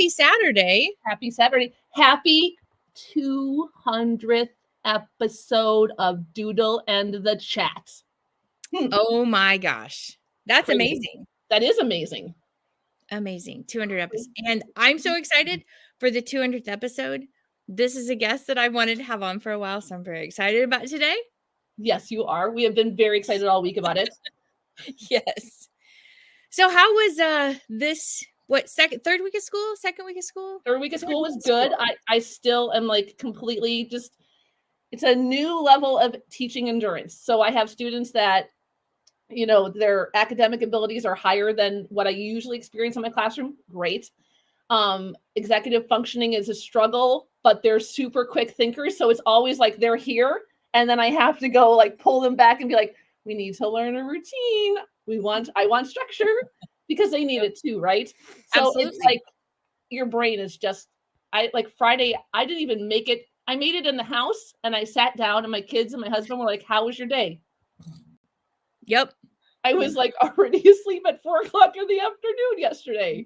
happy Saturday. Happy Saturday. Happy 200th episode of Doodle and the Chat. Oh my gosh. That's Crazy. amazing. That is amazing. Amazing. 200 episodes. And I'm so excited for the 200th episode. This is a guest that I wanted to have on for a while, so I'm very excited about today. Yes, you are. We have been very excited all week about it. Yes. So how was this third week of school? Second week of school? Third week of school was good. I still am like completely just, it's a new level of teaching endurance. So I have students that, you know, their academic abilities are higher than what I usually experience in my classroom. Great. Executive functioning is a struggle, but they're super quick thinkers. So it's always like they're here. And then I have to go like pull them back and be like, we need to learn a routine. I want structure because they need it too, right? So Absolutely. It's like your brain is just, like Friday, I didn't even make it. I made it in the house and I sat down and my kids and my husband were like, how was your day? Yep. I was like already asleep at 4 o'clock in the afternoon yesterday.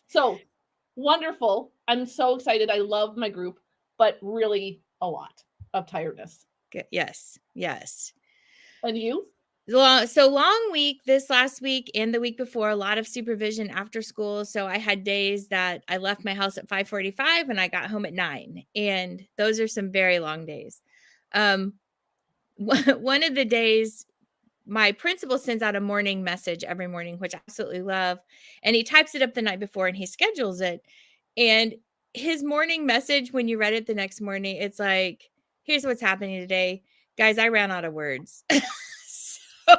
So wonderful. I'm so excited. I love my group, but really a lot of tiredness. Yes. Yes. And you? So long week this last week and the week before, a lot of supervision after school. So I had days that I left my house at 5:45 and I got home at 9. And those are some very long days. One of the days, my principal sends out a morning message every morning, which I absolutely love. And he types it up the night before and he schedules it. And his morning message, when you read it the next morning, it's like, here's what's happening today. Guys, I ran out of words. So,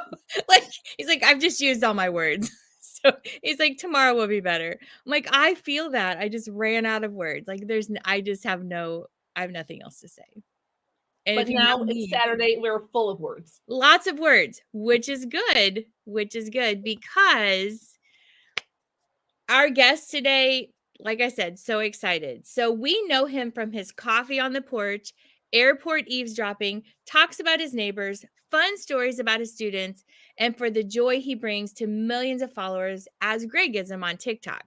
like, he's like, I've just used all my words. So he's like, tomorrow will be better. I'm like, I feel that. I just ran out of words. Like I have nothing else to say. And but now it's Saturday. We're full of words. Lots of words, which is good because our guest today, like I said, so excited. So we know him from his coffee on the porch, airport eavesdropping, talks about his neighbors, fun stories about his students, and for the joy he brings to millions of followers as Gregism on TikTok.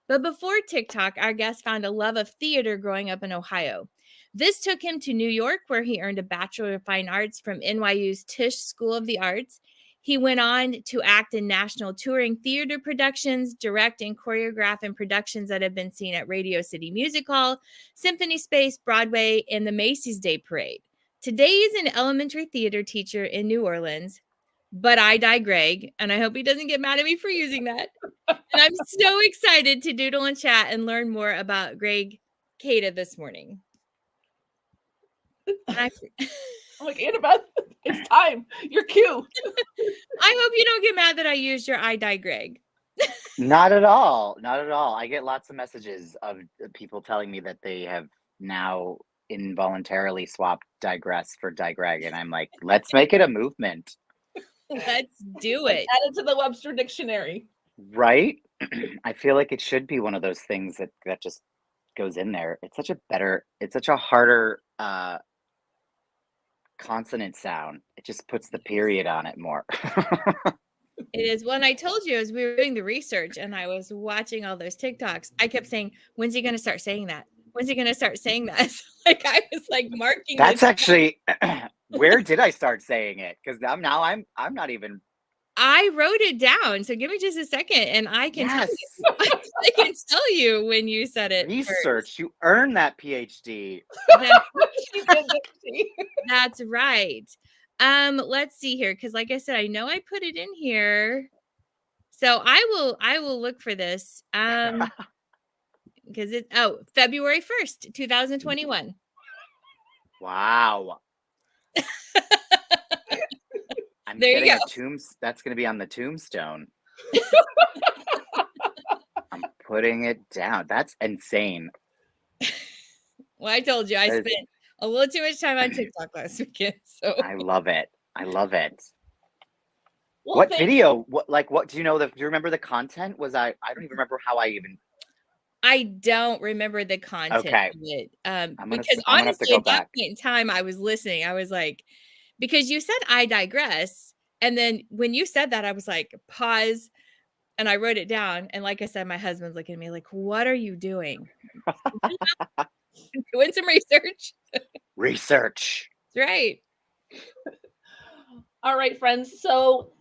But before TikTok, our guest found a love of theater growing up in Ohio. This took him to New York, where he earned a Bachelor of Fine Arts from NYU's Tisch School of the Arts. He went on to act in national touring theater productions, direct and choreograph in productions that have been seen at Radio City Music Hall, Symphony Space, Broadway, and the Macy's Day Parade. Today, he's an elementary theater teacher in New Orleans, but I die Greg, and I hope he doesn't get mad at me for using that. And I'm so excited to doodle and chat and learn more about Greg Kata this morning. I'm like, Annabeth, it's time. Your cue. I hope you don't get mad that I used your I die Greg. Not at all. Not at all. I get lots of messages of people telling me that they have now involuntarily swapped digress for digreg. And I'm like, let's make it a movement. Let's do it. Add it to the Webster Dictionary. Right? I feel like it should be one of those things that just goes in there. It's such a harder consonant sound. It just puts the period on it more. It is. When I told you as we were doing the research and I was watching all those TikToks, I kept saying, when's he going to start saying that? When's he going to start saying that? Like I was like marking. That's actually where did I start saying it? Because I'm not even. I wrote it down. So give me just a second and I can tell you. I can tell you when you said it. Research. First. You earned that PhD. That's right. Let's see here. Cause like I said, I know I put it in here. So I will look for this. Because it's February 1st, 2021. Wow. I'm there getting you go. That's going to be on the tombstone. I'm putting it down. That's insane. Well, I told you I spent a little too much time on TikTok last weekend. So I love it. Well, what video? What do you know? Do you remember the content? I don't even remember how I don't remember the content okay. of it. Because honestly, at that point in time, I was listening. I was like, because you said I digress. And then when you said that, I was like, pause. and I wrote it down. And like I said, my husband's looking at me like, what are you doing? Doing some research. Research. That's right. All right, friends. So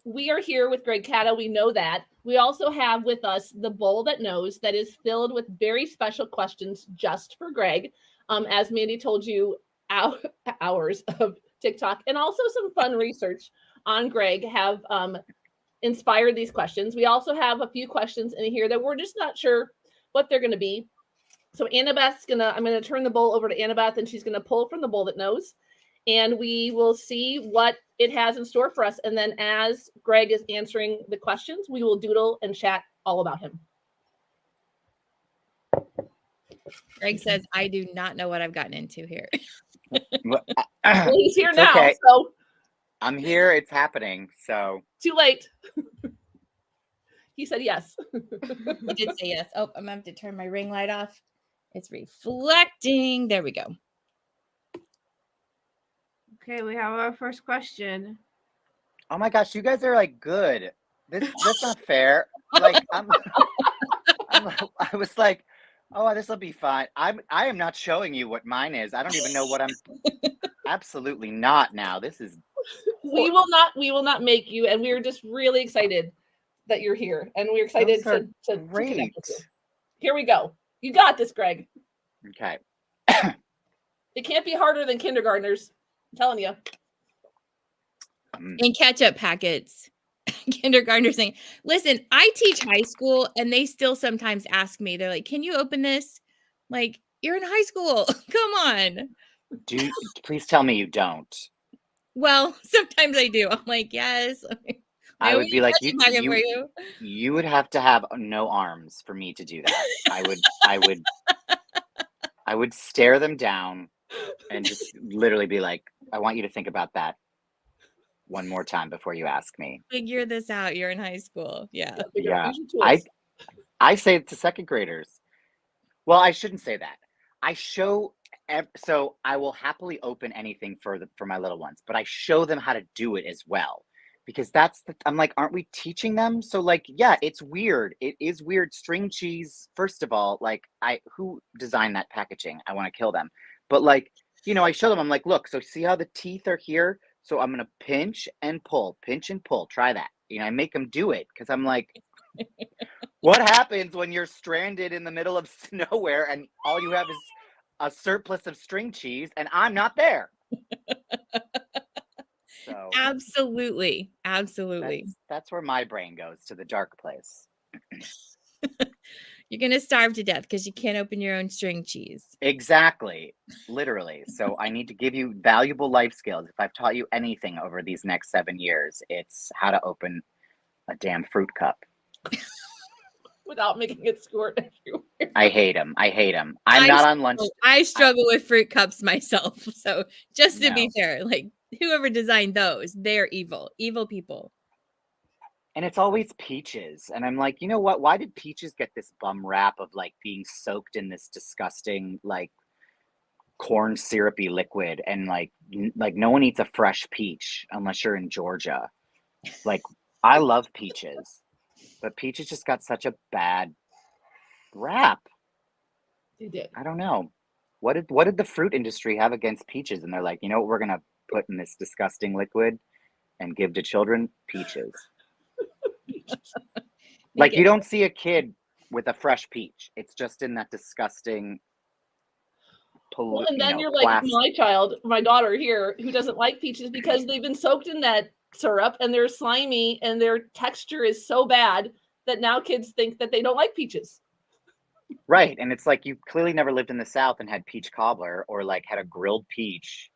we are here with Greg Kata. We know that. We also have with us the bowl that knows, that is filled with very special questions just for Greg. As Mandi told you, hours of TikTok and also some fun research on Greg have inspired these questions. We also have a few questions in here that we're just not sure what they're going to be. So Annabeth's I'm going to turn the bowl over to Annabeth, and she's going to pull from the bowl that knows, and we will see what it has in store for us. And then as Greg is answering the questions, we will doodle and chat all about him. Greg says, I do not know what I've gotten into here. Well, he's here now, okay. so I'm here. It's happening. So too late. He said yes. He did say yes. Oh, I'm going to have to turn my ring light off. It's reflecting. There we go. Okay, we have our first question. oh my gosh, you guys are like good. That's not fair. Like I was like, oh, this will be fine. I am not showing you what mine is. I don't even know what I'm. Absolutely not. Now this is. We will not make you, and we're just really excited that you're here, and we're excited to connect with you. Here we go. You got this, Greg. Okay. It can't be harder than kindergartners. I'm telling you. In ketchup packets. Kindergartners saying, listen, I teach high school and they still sometimes ask me, they're like, can you open this? Like, you're in high school. Come on. Please tell me you don't. Well, sometimes I do. I'm like, yes. I would be like, you would have to have no arms for me to do that. I would stare them down and just literally be like, I want you to think about that one more time before you ask me. Figure this out. You're in high school. Yeah. Yeah. I say it to second graders. Well, I shouldn't say that. So I will happily open anything for my little ones, but I show them how to do it as well. Because I'm like, aren't we teaching them? So like, yeah, it's weird. It is weird. String cheese, first of all, like who designed that packaging? I want to kill them. But like, I show them, I'm like, look, so see how the teeth are here? So I'm going to pinch and pull. Try that. I make them do it because I'm like, what happens when you're stranded in the middle of nowhere and all you have is a surplus of string cheese and I'm not there? So Absolutely. That's where my brain goes, to the dark place. You're going to starve to death because you can't open your own string cheese. Exactly. Literally. So I need to give you valuable life skills. If I've taught you anything over these next 7 years, it's how to open a damn fruit cup. Without making it squirt everywhere. I hate them. I'm not on lunch. I struggle with fruit cups myself. So just to be fair, like whoever designed those, they're evil people. And it's always peaches. And I'm like, you know what? Why did peaches get this bum rap of like being soaked in this disgusting, like corn syrupy liquid? And like no one eats a fresh peach unless you're in Georgia. Like I love peaches, but peaches just got such a bad rap. They did. I don't know. What did the fruit industry have against peaches? And they're like, you know what we're going to put in this disgusting liquid and give to children? Peaches. Like you don't see a kid with a fresh peach. It's just in that disgusting. Well, and then you're like my daughter here, who doesn't like peaches because they've been soaked in that syrup and they're slimy and their texture is so bad that now kids think that they don't like peaches. Right. And it's like you clearly never lived in the South and had peach cobbler or like had a grilled peach,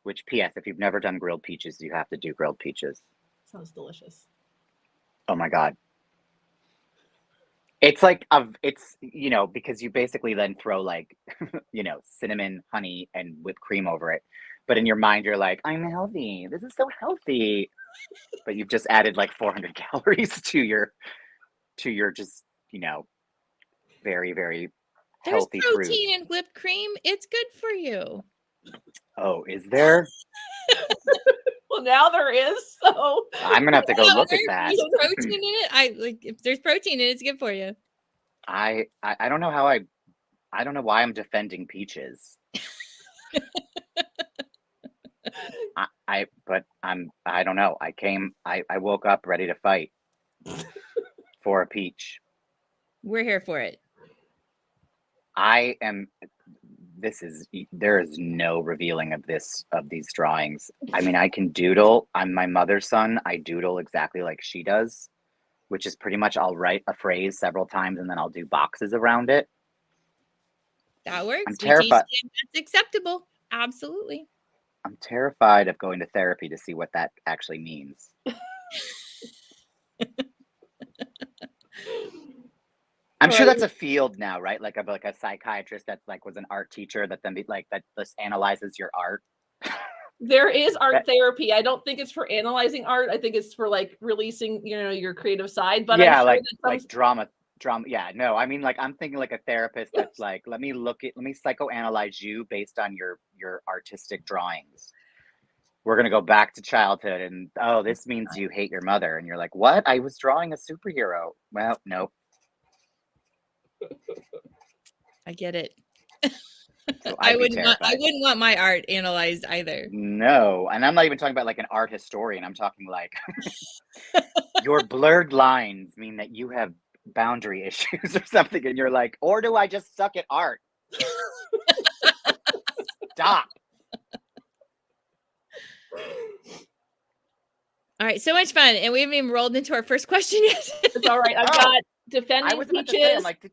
which P.S. if you've never done grilled peaches, you have to do grilled peaches. Sounds delicious. Oh my God. It's like, because you basically then throw like, cinnamon, honey, and whipped cream over it. But in your mind, you're like, I'm healthy. This is so healthy. But you've just added like 400 calories to your just, very, very healthy There's protein fruit. in whipped cream. It's good for you. Oh, is there? Well, now there is. So I'm gonna have to go look at that. There's protein in it. If there's protein in it, it's good for you. I don't know how I don't know why I'm defending peaches. I don't know. I woke up ready to fight for a peach. We're here for it. There is no revealing of these drawings. I mean, I can doodle. I'm my mother's son. I doodle exactly like she does, which is pretty much I'll write a phrase several times and then I'll do boxes around it. That works. I'm terrified. That's acceptable. Absolutely. I'm terrified of going to therapy to see what that actually means. I'm sure that's a field now, right? Like a psychiatrist that like was an art teacher that then that just analyzes your art. There is art therapy. I don't think it's for analyzing art. I think it's for like releasing, your creative side. But yeah, I'm sure like drama. Yeah, no, I mean, like I'm thinking like a therapist that's like, let me psychoanalyze you based on your artistic drawings. We're gonna go back to childhood, and this means you hate your mother, and you're like, what? I was drawing a superhero. Well, nope. I get it. So I wouldn't want my art analyzed either. No, and I'm not even talking about like an art historian. I'm talking like your blurred lines mean that you have boundary issues or something, and you're like, or do I just suck at art? Stop. All right, so much fun, and we haven't even rolled into our first question yet. It's all right. I've got defending peaches like,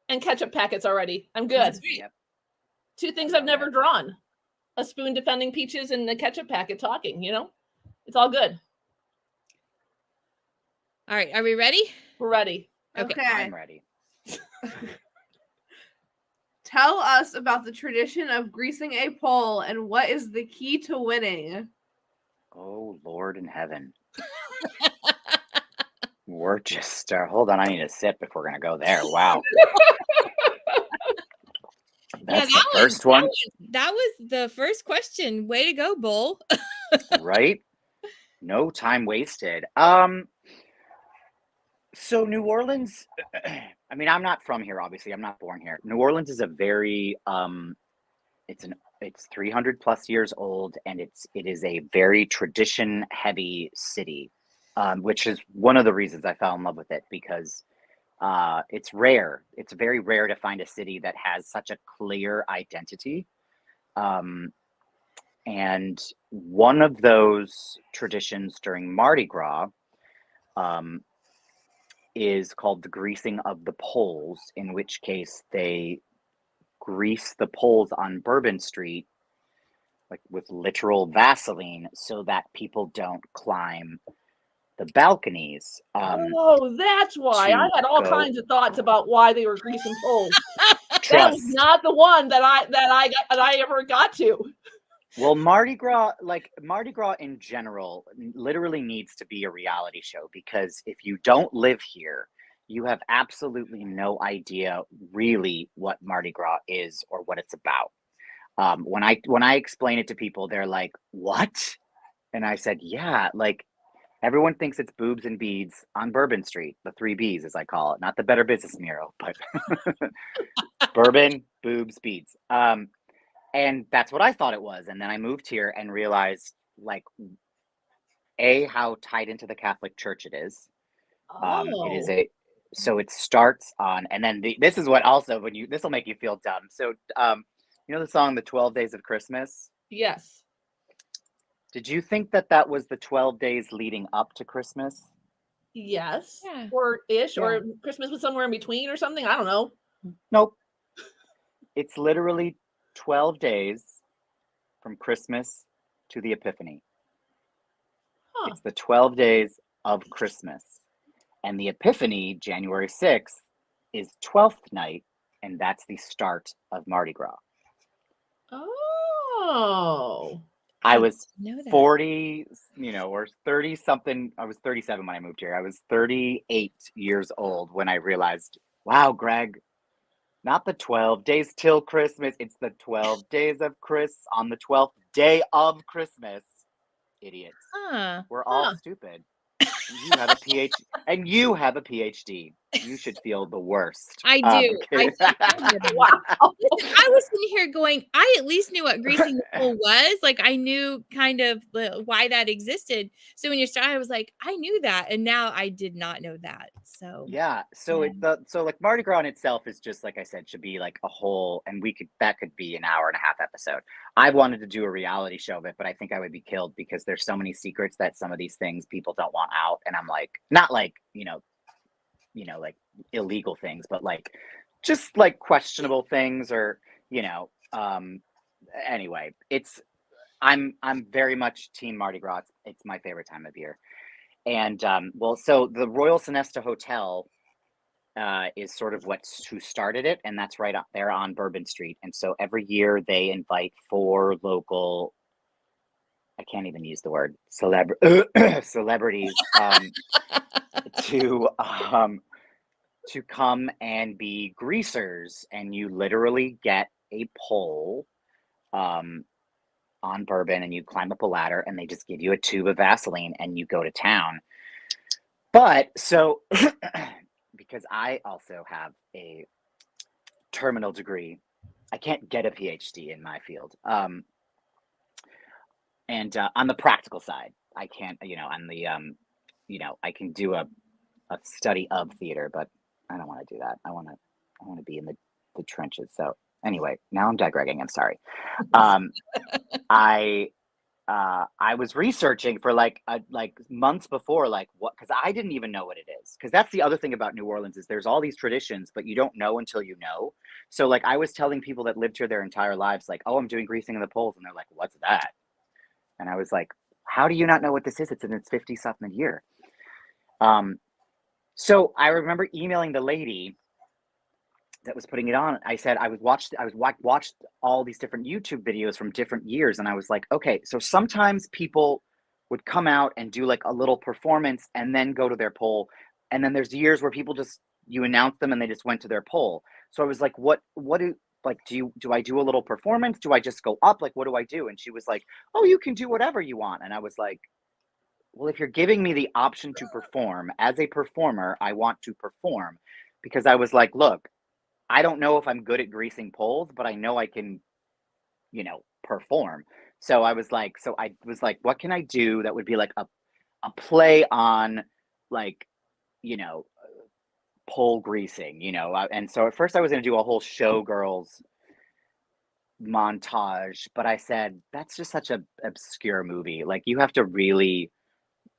and ketchup packets already. I'm good. Yep. 2 things I've never drawn: a spoon defending peaches and a ketchup packet talking. It's all good. All right, are we ready? We're ready. Okay. I'm ready. Tell us about the tradition of greasing a pole and what is the key to winning? Oh, Lord in heaven. We're just, hold on, I need to sip if we're going to go there. Wow. That's the first one. That was the first question. Way to go, Bull. Right? No time wasted. So New Orleans, I mean, I'm not from here, obviously. I'm not born here. New Orleans is a very, it's 300 plus years old, and it is a very tradition heavy city, which is one of the reasons I fell in love with it, because it's rare. It's very rare to find a city that has such a clear identity. And one of those traditions during Mardi Gras is called the greasing of the poles, in which case they grease the poles on Bourbon Street like with literal Vaseline so that people don't climb the balconies. That's why. I had all kinds of thoughts about why they were greasing poles. That was not the one that I ever got to. Well, Mardi Gras in general literally needs to be a reality show, because if you don't live here, you have absolutely no idea really what Mardi Gras is or what it's about. When I explain it to people, they're like, what? And I said, yeah, like everyone thinks it's boobs and beads on Bourbon Street, the 3 Bs as I call it, not the Better Business mural, but bourbon, boobs, beads. And that's what I thought it was. And then I moved here and realized, like, how tied into the Catholic Church it is. It is so it starts on, and then this is what also, this will make you feel dumb. So, you know the song, The 12 Days of Christmas? Yes. Did you think that was the 12 days leading up to Christmas? Yes. Yeah. Or Christmas was somewhere in between or something. I don't know. Nope. It's literally 12 days from Christmas to the Epiphany. Huh. It's the 12 days of Christmas. And the Epiphany, January 6th, is 12th night, and that's the start of Mardi Gras. Oh. I was 40, or 30 something. I was 37 when I moved here. I was 38 years old when I realized, wow, Greg, not the 12 days till Christmas. It's the 12 days of on the 12th day of Christmas idiots. Huh. We're all stupid. You have a PhD, and you have a PhD. You should feel the worst. I do. I'm I kidding. do. Wow. Listen, I was sitting here going, I at least knew what greasing the pole was. Like I knew kind of why that existed. So when you started, I was like, I knew that, and now I did not know that. So Yeah. So like Mardi Gras in itself is just like I said, should be like a whole, and that could be an hour and a half episode. I wanted to do a reality show of it, but I think I would be killed because there's so many secrets that some of these things people don't want out, and I'm like, not like like illegal things, but like just like questionable things, or anyway, I'm very much team Mardi Gras. It's my favorite time of year. And so the Royal Sonesta Hotel is sort of who started it, and that's right up there on Bourbon Street. And so every year they invite 4 local, I can't even use the word celebrities to come and be greasers, and you literally get a pole on bourbon, and you climb up a ladder, and they just give you a tube of Vaseline, and you go to town. But so, because I also have a terminal degree, I can't get a PhD in my field. And on the practical side, I can't, on the, I can do a study of theater, but I don't want to do that. I want to be in the trenches. So anyway, now I'm digressing. I'm sorry. I was researching for like months before, like what, because I didn't even know what it is. Because that's the other thing about New Orleans is there's all these traditions, but you don't know until you know. So like I was telling people that lived here their entire lives, like, oh, I'm doing greasing of the poles, and they're like, what's that? And I was like, how do you not know what this is? It's in its 50-something year. So I remember emailing the lady that was putting it on. I said I watched all these different YouTube videos from different years, and I was like, okay, so sometimes people would come out and do like a little performance and then go to their pole, and then there's years where people just, you announce them and they just went to their pole. So I was like, what do I do a little performance? Do I just go up? Like, what do I do? And she was like, oh, you can do whatever you want. And I was like, well, if you're giving me the option to perform, as a performer, I want to perform. Because I was like, look, I don't know if I'm good at greasing poles, but I know I can, perform. So I was like, what can I do that would be like a play on like, pole greasing, and so at first I was going to do a whole showgirls montage, but I said, that's just such an obscure movie. Like you have to really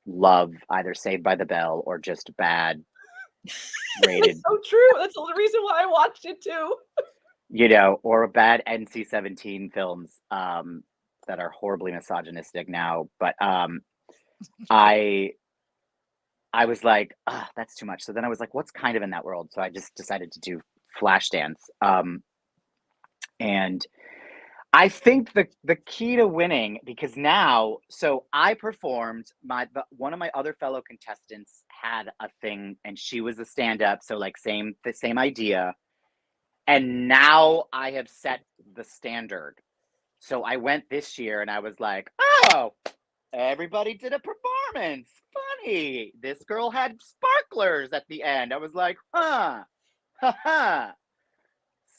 love either Saved by the Bell or just bad rated, It's so true. That's the reason why I watched it too. or a bad NC-17 films that are horribly misogynistic now. But I was like, that's too much. So then I was like, what's kind of in that world? So I just decided to do Flashdance. And I think the key to winning, because now, so I performed, one of my other fellow contestants had a thing, and she was a stand-up, so like the same idea. And now I have set the standard. So I went this year and I was like, oh, everybody did a performance. Funny. This girl had sparklers at the end. I was like, huh. Ha ha.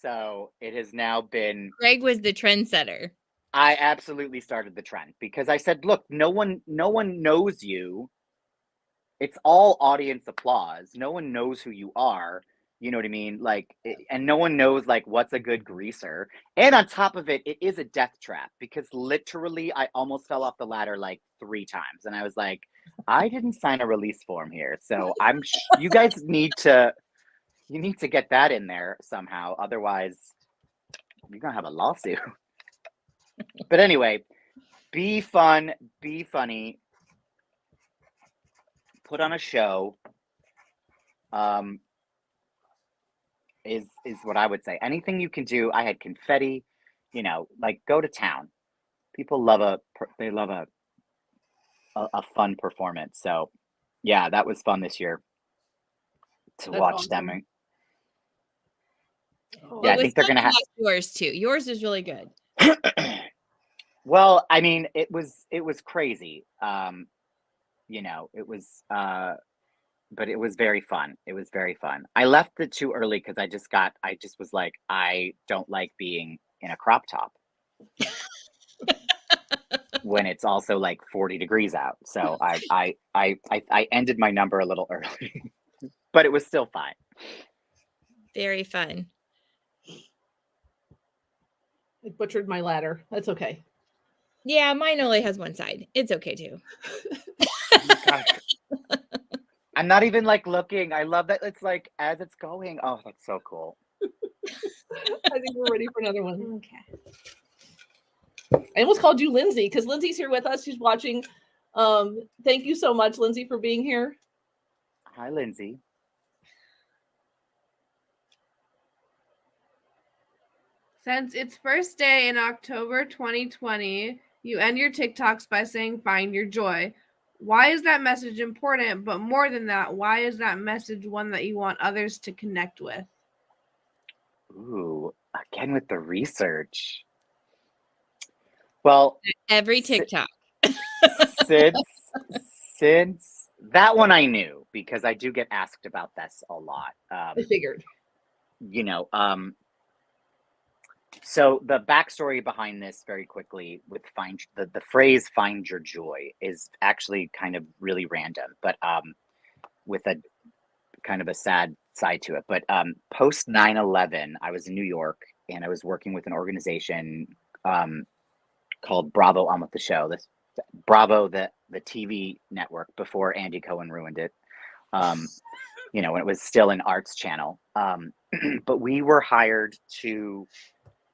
So it has now been. Greg was the trendsetter. I absolutely started the trend because I said, look, no one knows you. It's all audience applause. No one knows who you are. You know what I mean? Like, and no one knows like what's a good greaser. And on top of it, it is a death trap because literally I almost fell off the ladder like 3 times. And I was like, I didn't sign a release form here. So you guys need to get that in there somehow. Otherwise, you're going to have a lawsuit. But anyway, be fun, be funny, put on a show. Is what I would say. Anything you can do. I had confetti, like go to town. People love a fun performance. So yeah, that was fun this year to That's watch awesome. them. Oh, Yeah, I It was think they're fun gonna to watch yours too. Yours was really good. Well, I mean, it was crazy. You know, but it was very fun. It was very fun. I left it too early because I just was like, I don't like being in a crop top when it's also like 40 degrees out. So I ended my number a little early, but it was still fine. Very fun. I butchered my ladder. That's okay. Yeah, mine only has one side. It's okay too. Oh my gosh. I'm not even like looking. I love that it's like as it's going. Oh, that's so cool. I think we're ready for another one. Okay. I almost called you Lindsay because Lindsay's here with us. She's watching. Thank you so much, Lindsay, for being here. Hi, Lindsay. Since its first day in October 2020, you end your TikToks by saying find your joy. Why is that message important? But more than that, why is that message one that you want others to connect with? Ooh, again with the research. Well, Every TikTok. since that one I knew because I do get asked about this a lot. I figured. You know, so the backstory behind this very quickly with the phrase find your joy is actually kind of really random, but with a kind of a sad side to it. But post 9/11, I was in New York and I was working with an organization called Bravo on with the show. This Bravo, the TV network before Andy Cohen ruined it. You know, when it was still an arts channel. But we were hired to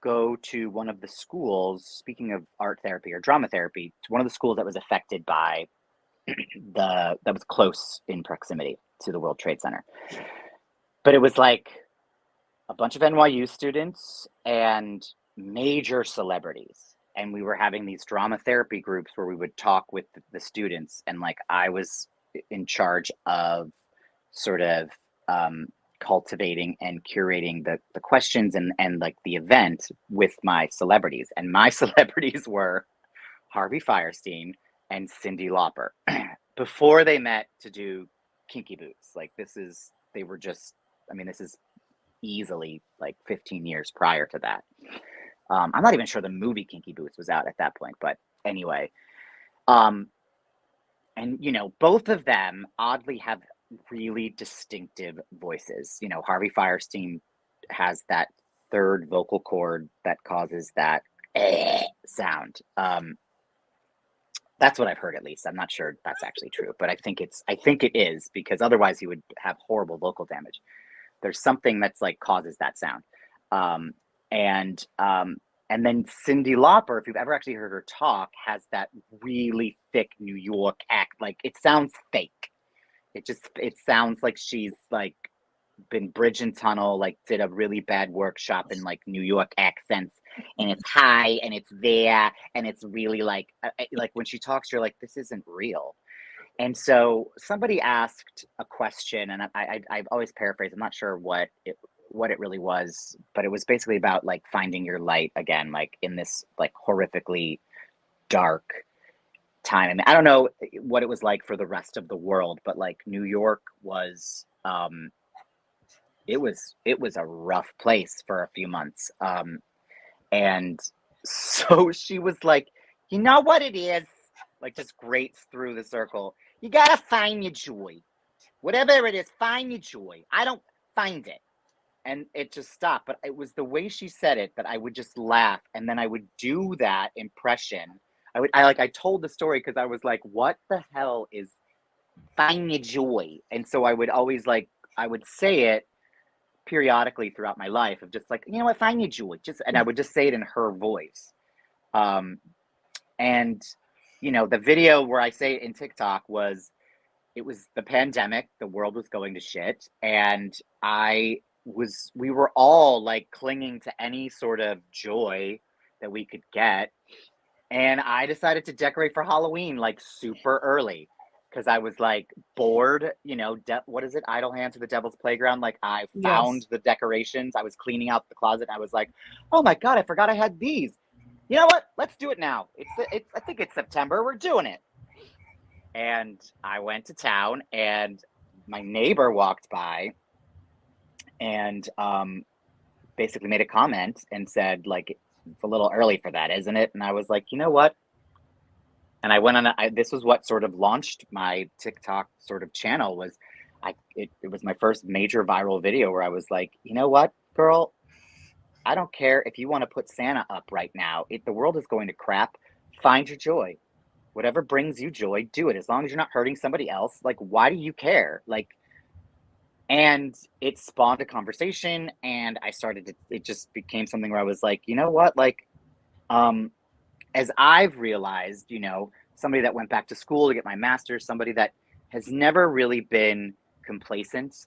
go to one of the schools, speaking of art therapy or drama therapy, to one of the schools that was affected by that was close in proximity to the World Trade Center. But it was like a bunch of NYU students and major celebrities. And we were having these drama therapy groups where we would talk with the students. And like I was in charge of sort of cultivating and curating the questions and like the event with my celebrities. And my celebrities were Harvey Fierstein and Cyndi Lauper before they met to do Kinky Boots. Like this is easily like 15 years prior to that. I'm not even sure the movie Kinky Boots was out at that point, but anyway. And you know, both of them oddly have really distinctive voices. You know, Harvey Fierstein has that third vocal cord that causes that sound. That's what I've heard, at least. I'm not sure that's actually true, but I think it is, because otherwise he would have horrible vocal damage. There's something that's like causes that sound. And then Cyndi Lauper, if you've ever actually heard her talk, has that really thick New York act. Like it sounds fake. It sounds like she's like been bridge and tunnel, like did a really bad workshop in like New York accents, and it's high and it's there and it's really like when she talks, you're like, this isn't real. And so somebody asked a question, and I've always paraphrased. I'm not sure what it really was, but it was basically about like finding your light again, like in this like horrifically dark time. I mean, I don't know what it was like for the rest of the world, but like New York was, it was a rough place for a few months. And so she was like, you know what it is? Like just grates through the circle. You gotta find your joy. Whatever it is, find your joy. I don't find it. And it just stopped. But it was the way she said it that I would just laugh. And then I would do that impression. I told the story because I was like, what the hell is find your joy? And so I would always I would say it periodically throughout my life of just like, you know what, find your joy. And I would just say it in her voice. And you know, the video where I say it in TikTok it was the pandemic, the world was going to shit, and we were all like clinging to any sort of joy that we could get. And I decided to decorate for Halloween like super early because I was like bored, you know, what is it? Idle Hands to the Devil's Playground. Like I found the decorations. I was cleaning out the closet. And I was like, oh my God, I forgot I had these. you know what? Let's do it now. I think it's September. We're doing it. And I went to town, and my neighbor walked by and basically made a comment and said, like, it's a little early for that, isn't it? And I was like, you know what? And I went on. This was what sort of launched my TikTok sort of channel. It was my first major viral video where I was like, you know what, girl? I don't care if you want to put Santa up right now. If the world is going to crap, find your joy. Whatever brings you joy, do it. As long as you're not hurting somebody else, like, why do you care? Like, and it spawned a conversation, and it just became something where I was like, you know what? Like, as I've realized, somebody that went back to school to get my master's, somebody that has never really been complacent.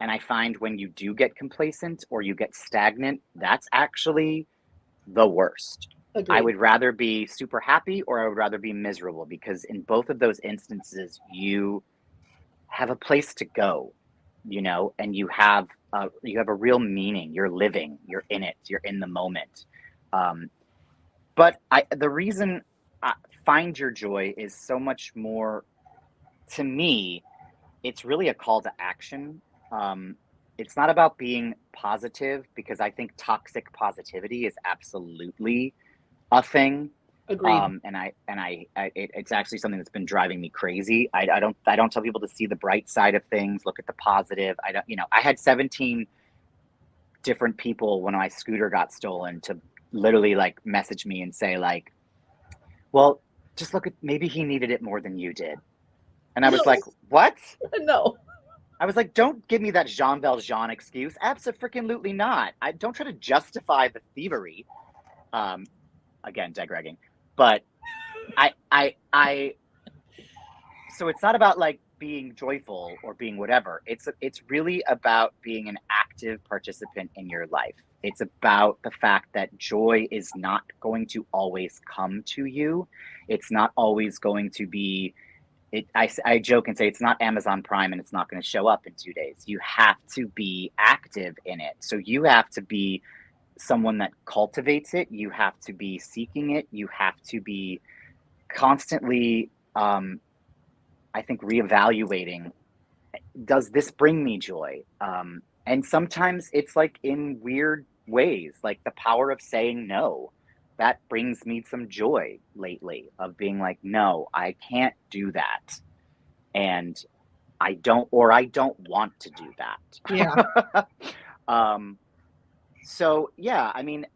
And I find when you do get complacent or you get stagnant, that's actually the worst. Agreed. I would rather be super happy or I would rather be miserable, because in both of those instances, you have a place to go, and you have a real meaning. You're living, you're in it, you're in the moment. But the reason Find Your Joy is so much more, to me, it's really a call to action. It's not about being positive, because I think toxic positivity is absolutely a thing. Agreed. It's actually something that's been driving me crazy. I don't tell people to see the bright side of things, look at the positive. I had 17 different people when my scooter got stolen to literally like message me and say like, well, just look at, maybe he needed it more than you did. And I was like, what? No. I was like, don't give me that Jean Valjean excuse. Absolutely not. I don't try to justify the thievery. Again, digressing. But so it's not about like being joyful or being whatever. It's really about being an active participant in your life. It's about the fact that joy is not going to always come to you. It's not always going to be I joke and say it's not Amazon Prime and it's not going to show up in 2 days. You have to be active in it. So you have to be someone that cultivates it. You have to be seeking it. You have to be constantly, I think, reevaluating, does this bring me joy? And sometimes it's like in weird ways, like the power of saying no. That brings me some joy lately, of being like, no, I can't do that. And I don't want to do that. Yeah. So yeah, I mean,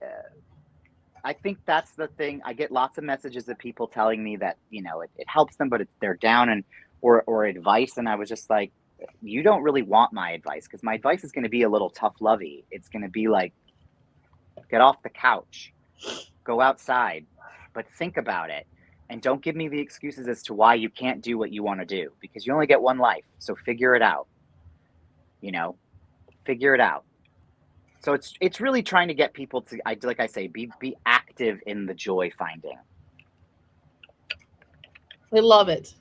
I think that's the thing. I get lots of messages of people telling me that, it helps them, but they're down, or advice. And I was just like, you don't really want my advice, because my advice is going to be a little tough lovey. It's going to be like, get off the couch, go outside, but think about it. And don't give me the excuses as to why you can't do what you want to do, because you only get one life. So figure it out, figure it out. So it's really trying to get people to, like I say, be active in the joy finding. I love it.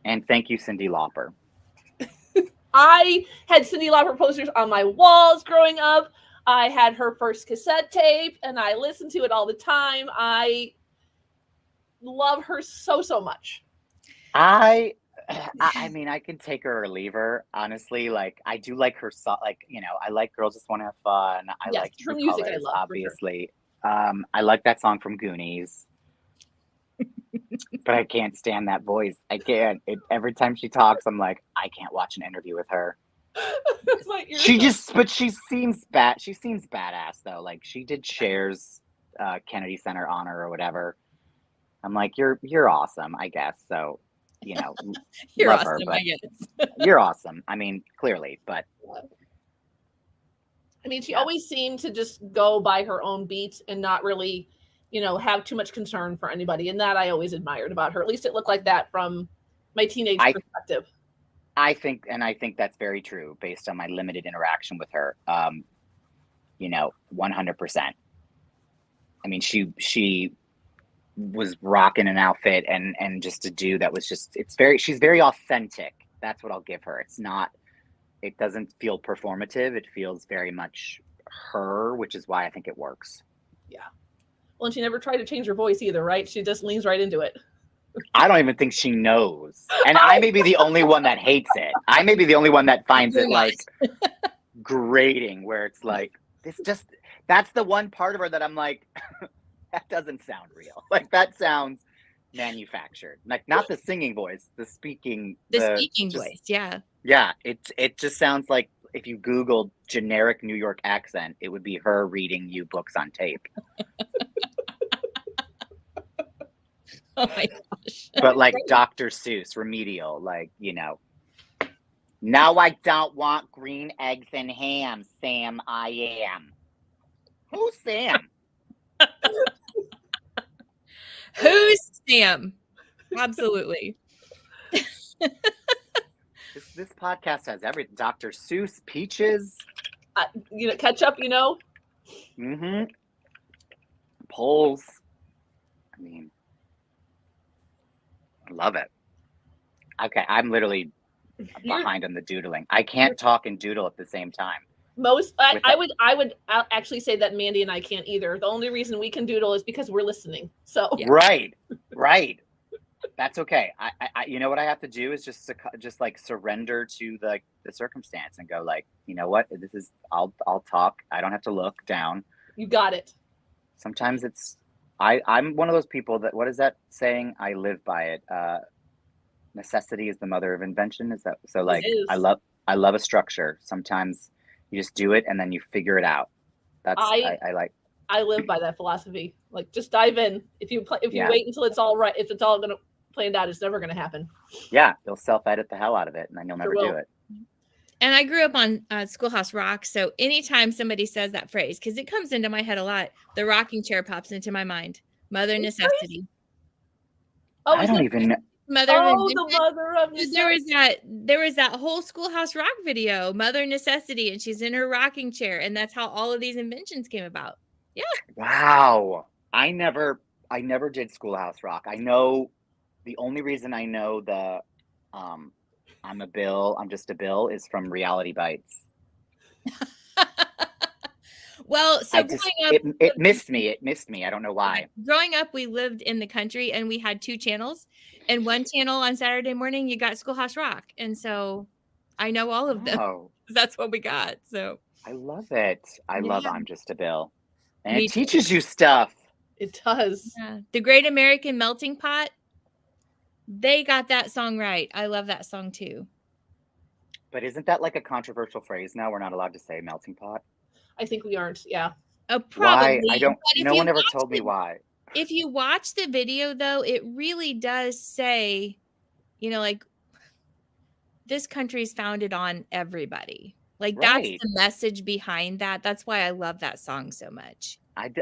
And thank you, Cyndi Lauper. I had Cyndi Lauper posters on my walls growing up. I had her first cassette tape, and I listened to it all the time. I love her so much. I mean, I can take her or leave her, honestly. Like, I do like her song. Like, I like Girls Just Want to Have Fun. I like her True music. Colors, I love, obviously. Sure. I like that song from Goonies. But I can't stand that voice. I can't. Every time she talks, I'm like, I can't watch an interview with her. She seems bad. She seems badass though. Like, she did Cher's Kennedy Center honor or whatever. I'm like, you're awesome, I guess. So, you're love awesome, her, but I guess. You're awesome. I mean, clearly, but I mean, she always seemed to just go by her own beats and not really, have too much concern for anybody. And that I always admired about her. At least it looked like that from my teenage perspective. I think that's very true based on my limited interaction with her. 100%. I mean, she was rocking an outfit and just a dude that was just, she's very authentic. That's what I'll give her. It doesn't feel performative. It feels very much her, which is why I think it works. Yeah. Well, and she never tried to change her voice either, right? She just leans right into it. I don't even think she knows. And I may be the only one that hates it. I may be the only one that finds it like grating, where it's like, that's the one part of her that I'm like, that doesn't sound real. Like, that sounds manufactured. Like, not the singing voice, the speaking voice. Yeah. Yeah. It just sounds like if you Googled generic New York accent, it would be her reading you books on tape. Oh my gosh. But like Dr. Seuss, remedial, like, you know, now I don't want green eggs and ham, Sam, I am. Who's Sam? Who's Sam? Absolutely. This podcast has everything. Dr. Seuss, Peaches. You know, ketchup, you know? Mm-hmm. Polls. I mean, I love it. Okay, I'm literally behind on the doodling. I can't talk and doodle at the same time. I would actually say that Mandi and I can't either. The only reason we can doodle is because we're listening. So Yeah. Right. That's okay. I you know what I have to do is just like surrender to the circumstance and go like, you know what, this is, I'll talk. I don't have to look down. You got it. Sometimes it's I'm one of those people that, what is that saying? I live by it. Necessity is the mother of invention. Is that so? Like, I love a structure. Sometimes you just do it and then you figure it out. That's I like. I live by that philosophy. Like, just dive in. If you wait until it's all right, if it's all gonna planned out, it's never gonna happen. Yeah, you'll self-edit the hell out of it, and then you'll never do it. And I grew up on Schoolhouse Rock, so anytime somebody says that phrase, because it comes into my head a lot, the rocking chair pops into my mind. Mother necessity. Oh, I don't even know. The mother of necessity. There was that whole Schoolhouse Rock video, Mother Necessity, and she's in her rocking chair, and that's how all of these inventions came about. Yeah. Wow. I never did Schoolhouse Rock. I know the only reason I know the I'm just a Bill is from Reality Bites. Well, so it missed me. It missed me. I don't know why. Growing up, we lived in the country and we had 2 channels. And one channel on Saturday morning, you got Schoolhouse Rock. And so I know all of them. Oh. That's what we got. So I love it. I love I'm Just a Bill. And Me it teaches you stuff. It does. Yeah. The Great American Melting Pot. They got that song right. I love that song too. But isn't that like a controversial phrase now? We're not allowed to say melting pot. I think we aren't. Yeah. Probably. Why? I don't. No one ever told me why. If you watch the video, though, it really does say, you know, like, this country is founded on everybody. Like, that's the message behind that. That's why I love that song so much.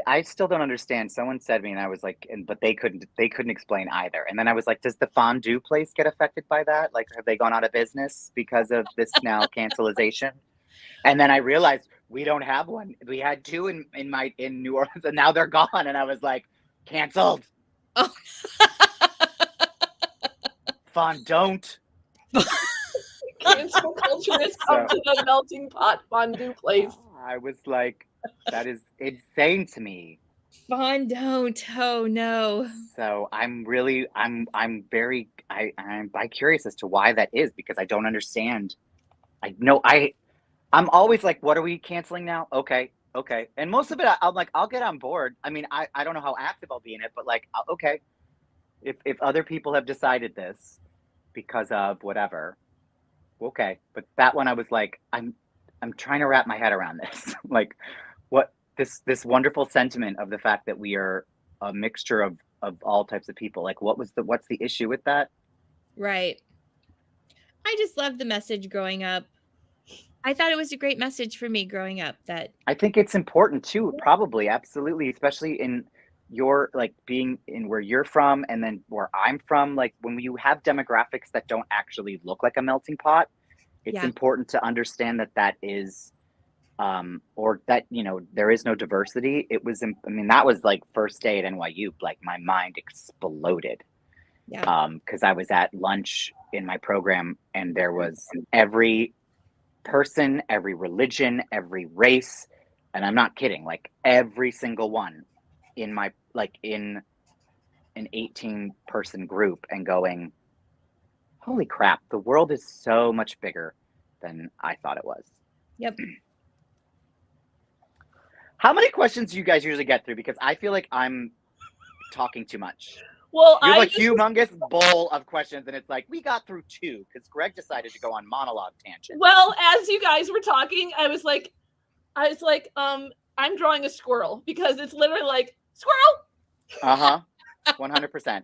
I still don't understand. Someone said to me, and I was like, but they couldn't explain either. And then I was like, does the fondue place get affected by that? Like, have they gone out of business because of this now cancelization? And then I realized we don't have one. We had 2 in New Orleans, and now they're gone. And I was like, canceled. Oh. Fondant. Cancel culture has come to the melting pot fondue place. I was like, that is insane to me. Fondant. Oh no. So I'm very curious as to why that is, because I don't understand. I'm always like, what are we canceling now? Okay. And most of it, I'm like, I'll get on board. I mean, I don't know how active I'll be in it, but like, okay. If other people have decided this because of whatever, okay. But that one, I was like, I'm trying to wrap my head around this. Like, what this wonderful sentiment of the fact that we are a mixture of all types of people. Like, what's the issue with that? Right. I just loved the message growing up. I thought it was a great message for me growing up. That I think it's important too, probably, absolutely, especially in your, like, being in where you're from and then where I'm from. Like, when you have demographics that don't actually look like a melting pot, it's important to understand that is, or that, you know, there is no diversity. It was, I mean, that was like first day at NYU, like my mind exploded. Yeah. Because I was at lunch in my program and there was every person, every religion, every race, and I'm not kidding, like every single one in my in an 18-person group and going, holy crap, the world is so much bigger than I thought it was. Yep. How many questions do you guys usually get through? Because I feel like I'm talking too much. Well, You have a humongous bowl of questions, and it's like, we got through 2 because Greg decided to go on monologue tangent. Well, as you guys were talking, I was like, I'm drawing a squirrel because it's literally like, squirrel. 100%.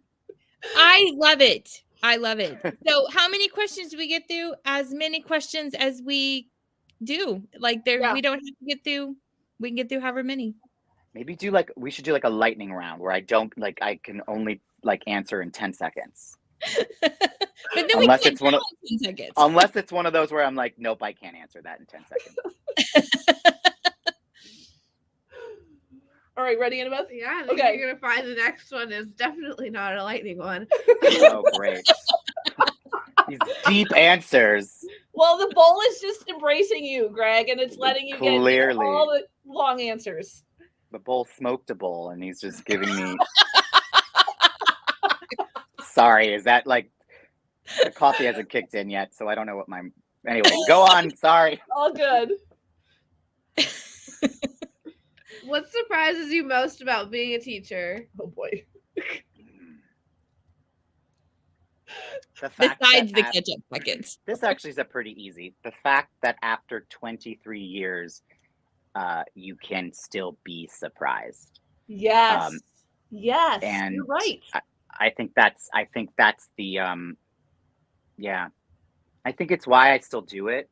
I love it. I love it. So how many questions do we get through? As many questions as we do. Like Yeah. we don't have to get through. We can get through however many. Maybe we should do like a lightning round where I can only like answer in 10 seconds. But then Unless we can't it's one of, in 10 seconds. unless it's one of those where I'm like, nope, I can't answer that in 10 seconds. All right, ready, Annabeth? Yeah, I think Okay. you're gonna find the next one is definitely not a lightning one. Oh, great. These deep answers. Well, the bowl is just embracing you, Greg, and it's letting you get Clearly. all the long answers. The bowl smoked a bowl, and he's just giving me. Sorry, is that like the coffee hasn't kicked in yet, so I don't know what my. Anyway, go on. Sorry. All good. What surprises you most about being a teacher? Oh boy. The fact Besides that the ketchup buckets. this actually is a pretty easy. The fact that after 23 years, you can still be surprised. Yes. Yes. And you're right. I think that's the yeah. I think it's why I still do it.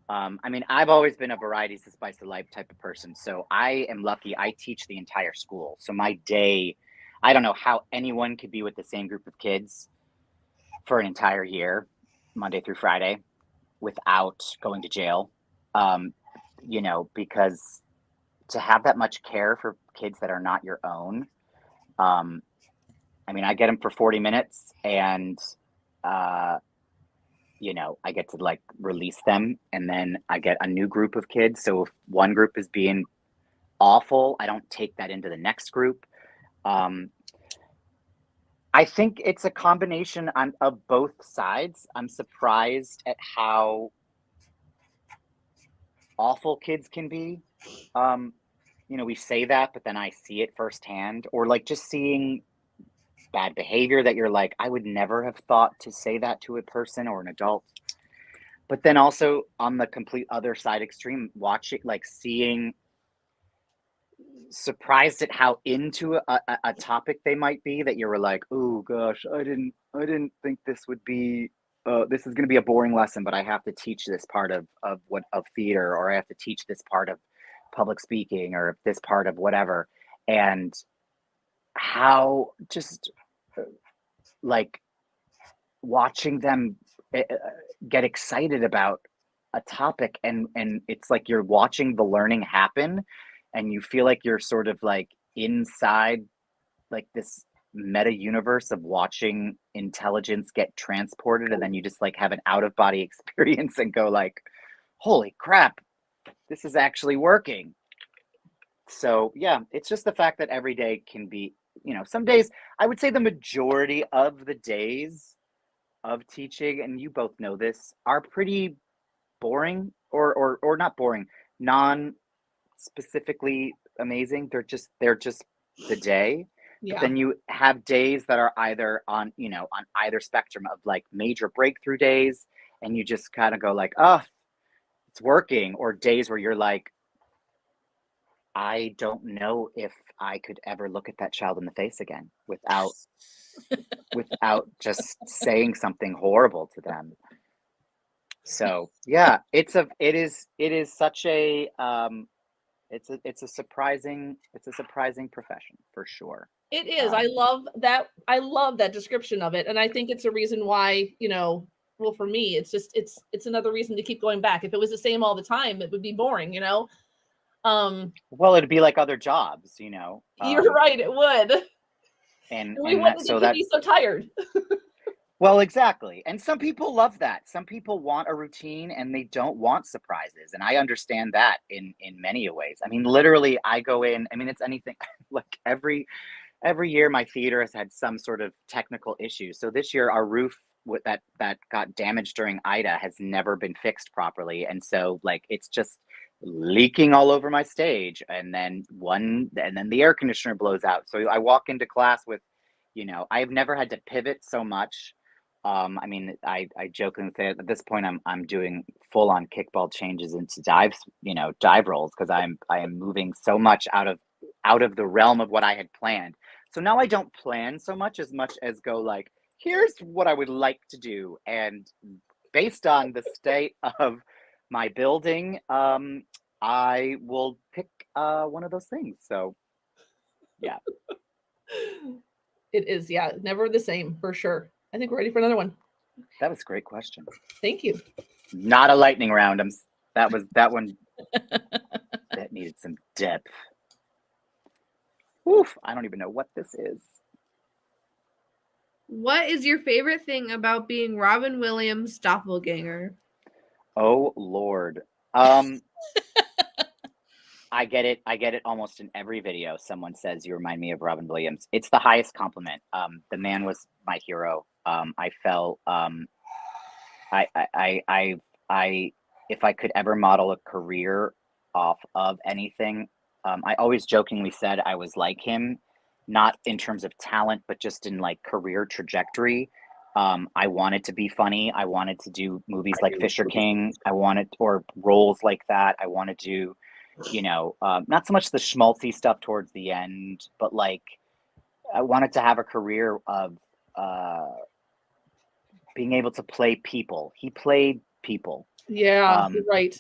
I mean, I've always been a varieties to spice of life type of person. So I am lucky. I teach the entire school. So my day, I don't know how anyone could be with the same group of kids for an entire year, Monday through Friday, without going to jail. You know, because to have that much care for kids that are not your own, I mean, I get them for 40 minutes and, you know, I get to like release them and then I get a new group of kids. So if one group is being awful, I don't take that into the next group. I think it's a combination of both sides. I'm surprised at how awful kids can be. You know, we say that, but then I see it firsthand, or like just seeing bad behavior that you're like, I would never have thought to say that to a person or an adult. But then also on the complete other side extreme, watching, like seeing, surprised at how into a topic they might be that you were like, oh gosh, I didn't think this would be this is going to be a boring lesson, but I have to teach this part of theater, or I have to teach this part of public speaking, or this part of whatever. And how just like watching them get excited about a topic, and it's like you're watching the learning happen, and you feel like you're sort of like inside like this meta universe of watching intelligence get transported, and then you just like have an out of body experience and go like, holy crap, this is actually working. So yeah, it's just the fact that every day can be, you know, some days, I would say the majority of the days of teaching, and you both know this, are pretty boring, or not boring, non specifically amazing. They're just the day. Yeah. But then you have days that are either on, you know, on either spectrum of like major breakthrough days, and you just kind of go like, oh, it's working, or days where you're like, I don't know if I could ever look at that child in the face again without just saying something horrible to them. So yeah, it is such a it's a surprising profession for sure. It is. I love that description of it. And I think it's a reason why, you know, well, for me, it's just, it's another reason to keep going back. If it was the same all the time, it would be boring, you know? Well, it'd be like other jobs, you know. You're right, it would. And we wouldn't so be so tired. Well, exactly. And some people love that. Some people want a routine and they don't want surprises. And I understand that in many ways. I mean, literally I go in, I mean, it's anything like every year my theater has had some sort of technical issue. So this year our roof that got damaged during Ida has never been fixed properly. And so like it's just leaking all over my stage and then the air conditioner blows out. So I walk into class with, I've never had to pivot so much. I mean, I jokingly say at this point I'm doing full on kickball changes into dive rolls because I am moving so much out of the realm of what I had planned. So now I don't plan so much as go like, here's what I would like to do. And based on the state of my building, I will pick one of those things. So yeah. It is, yeah, never the same for sure. I think we're ready for another one. That was a great question. Thank you. Not a lightning round. That one that needed some depth. Oof, I don't even know what this is. What is your favorite thing about being Robin Williams' doppelganger? Oh Lord. I get it almost in every video. Someone says you remind me of Robin Williams. It's the highest compliment. The man was my hero. I felt I if I could ever model a career off of anything, I always jokingly said I was like him, not in terms of talent, but just in like career trajectory. I wanted to be funny. I wanted to do movies like Fisher King. Or roles like that. I wanted to, not so much the schmaltzy stuff towards the end, but like I wanted to have a career of being able to play people. He played people. Yeah, you're right.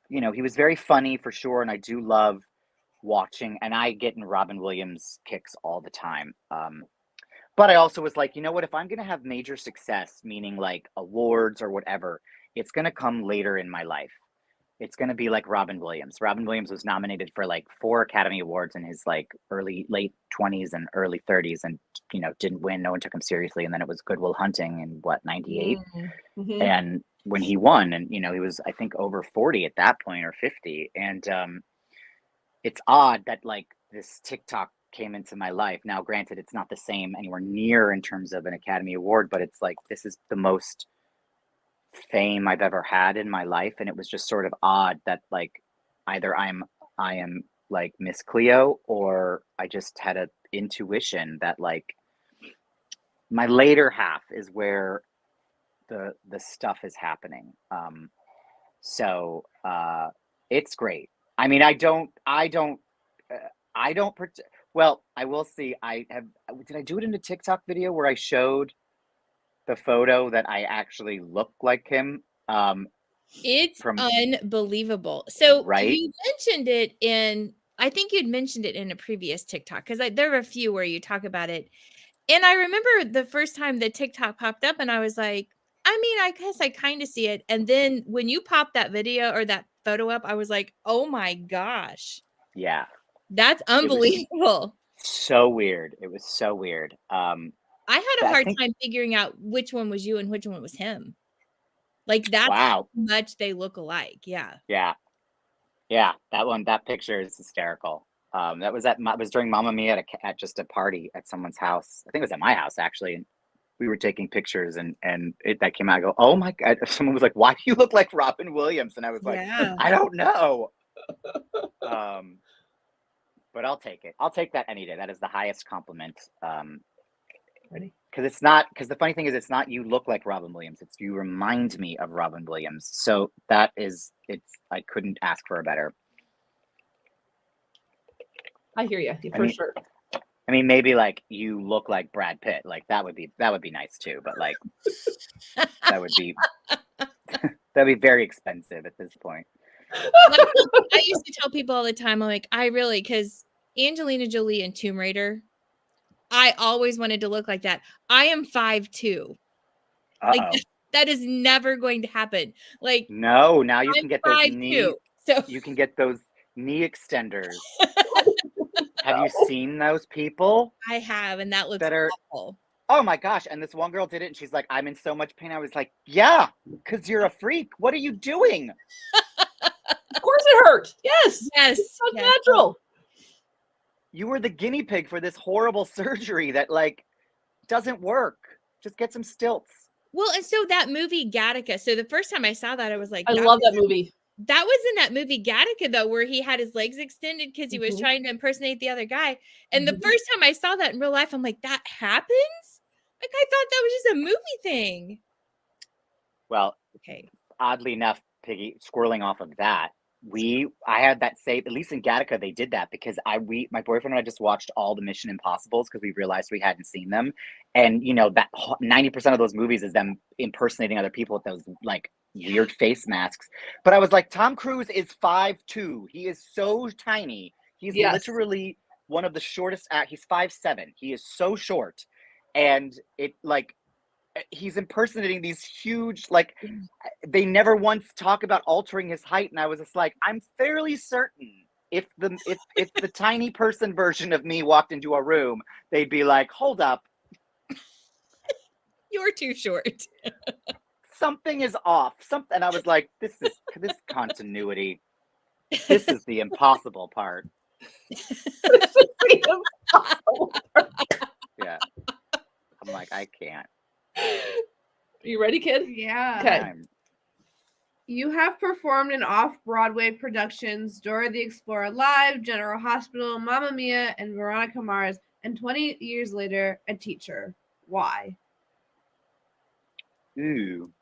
He was very funny for sure, and I do love watching, and I get in Robin Williams kicks all the time. But I also was like, you know what, if I'm going to have major success, meaning like awards or whatever, it's going to come later in my life. It's going to be like Robin Williams. Robin Williams was nominated for like 4 Academy Awards in his like late 20s and early 30s and, didn't win. No one took him seriously. And then it was Good Will Hunting in 98. Mm-hmm. And when he won, and, he was, I think, over 40 at that point or 50. And it's odd that like this TikTok came into my life. Now, granted, it's not the same anywhere near in terms of an Academy Award, but it's like, this is the most fame I've ever had in my life. And it was just sort of odd that like either I am like Miss Cleo, or I just had an intuition that like my later half is where the stuff is happening. So it's great. I mean, well, I will see. Did I do it in a TikTok video where I showed the photo that I actually look like him? It's unbelievable. So right? you mentioned it I think you'd mentioned it in a previous TikTok, because there were a few where you talk about it. And I remember the first time the TikTok popped up and I was like, I mean, I guess I kind of see it. And then when you popped that video or that photo up, I was like, oh my gosh. Yeah. That's unbelievable. So weird. It was so weird. I had a hard time figuring out which one was you and which one was him. Like that's how much they look alike. Yeah. Yeah. Yeah. That picture is hysterical. That was during Mamma Mia at just a party at someone's house. I think it was at my house actually. And we were taking pictures and that came out. I go, oh my God. Someone was like, why do you look like Robin Williams? And I was like, I don't know. But I'll take it. I'll take that any day. That is the highest compliment. Ready? Because the funny thing is, it's not you look like Robin Williams. It's you remind me of Robin Williams. So I couldn't ask for a better. I hear you for sure. I mean, maybe like you look like Brad Pitt. Like that would be nice too. But like that'd be very expensive at this point. I used to tell people all the time, I'm like, because Angelina Jolie in Tomb Raider, I always wanted to look like that. I am 5'2". Like that is never going to happen. Like no, now you can get those 5'2", so you can get those knee extenders. Have you seen those people? I have, and that looks awful. oh my gosh. And this one girl did it and she's like, I'm in so much pain. I was like, yeah, because you're a freak. What are you doing? Of course it hurt. Yes. Yes. It's so yes. natural. You were the guinea pig for this horrible surgery that like doesn't work. Just get some stilts. Well, and so that movie Gattaca. So the first time I saw that, I was like, I love that movie. That was in that movie Gattaca, though, where he had his legs extended because he was Mhm. trying to impersonate the other guy. And the Mhm. first time I saw that in real life, I'm like, that happens? Like, I thought that was just a movie thing. Well, Okay. oddly enough, Piggy, squirreling off of that, I had that same, at least in Gattaca, they did that because my boyfriend and I just watched all the Mission Impossibles because we realized we hadn't seen them. And, you know, that 90% of those movies is them impersonating other people with those like weird face masks. But I was like, Tom Cruise is 5'2". He is so tiny. He's literally one of the shortest he's 5'7". He is so short. And it like, he's impersonating these huge, like, they never once talk about altering his height. And I was just like, I'm fairly certain if the tiny person version of me walked into a room, they'd be like, hold up. You're too short. Something is off. And I was like, this continuity. This is the impossible part. Yeah. I'm like, I can't. Are you ready, kid? Yeah. Okay. You have performed in off-Broadway productions Dora the Explorer Live, General Hospital, Mamma Mia, and Veronica Mars, and 20 years later, a teacher. Why? Ooh.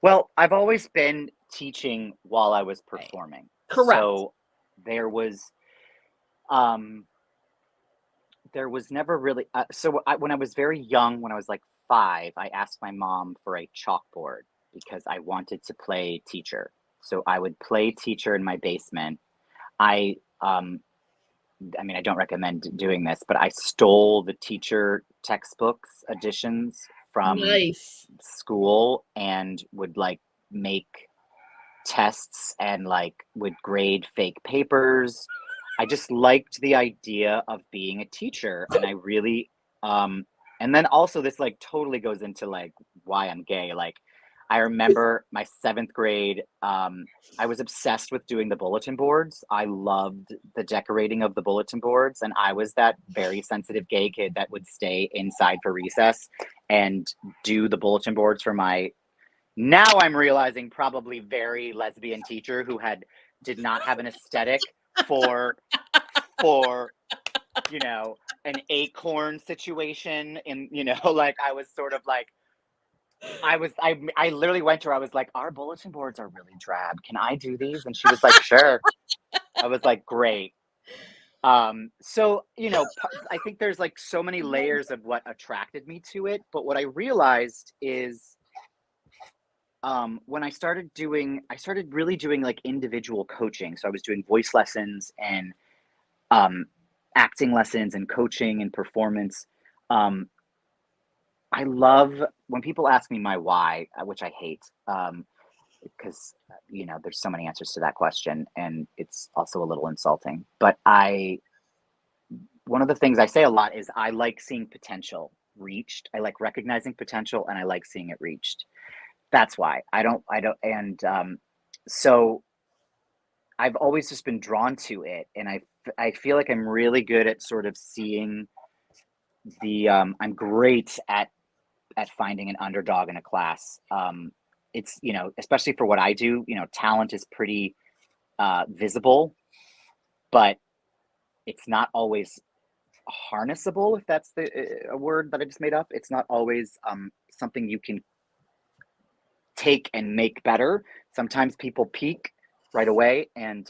Well, I've always been teaching while I was performing. Correct. So there was never really when I was very young, when I was like 5, I asked my mom for a chalkboard because I wanted to play teacher. So I would play teacher in my basement. I mean, I don't recommend doing this, but I stole the teacher textbooks editions from school and would like make tests and like would grade fake papers. I just liked the idea of being a teacher, and I really and then also this like totally goes into like why I'm gay. Like I remember my 7th grade, I was obsessed with doing the bulletin boards. I loved the decorating of the bulletin boards, and I was that very sensitive gay kid that would stay inside for recess and do the bulletin boards for my, now I'm realizing, probably very lesbian teacher who did not have an aesthetic for you know, an acorn situation. And you know, like I was sort of like, I literally went to her, I was like, our bulletin boards are really drab, can I do these? And she was like, sure. I was like, great. So you know, I think there's like so many layers of what attracted me to it, but what I realized is when I started really doing like individual coaching. So I was doing voice lessons and acting lessons and coaching and performance. I love when people ask me my why, which I hate, because you know there's so many answers to that question, and it's also a little insulting. But one of the things I say a lot is I like seeing potential reached. I like recognizing potential, and I like seeing it reached. That's why and so I've always just been drawn to it, and I feel like I'm really good at sort of seeing I'm great at finding an underdog in a class. It's, you know, especially for what I do, you know, talent is pretty visible, but it's not always harnessable, if that's a word that I just made up. It's not always something you can take and make better. Sometimes people peak right away, and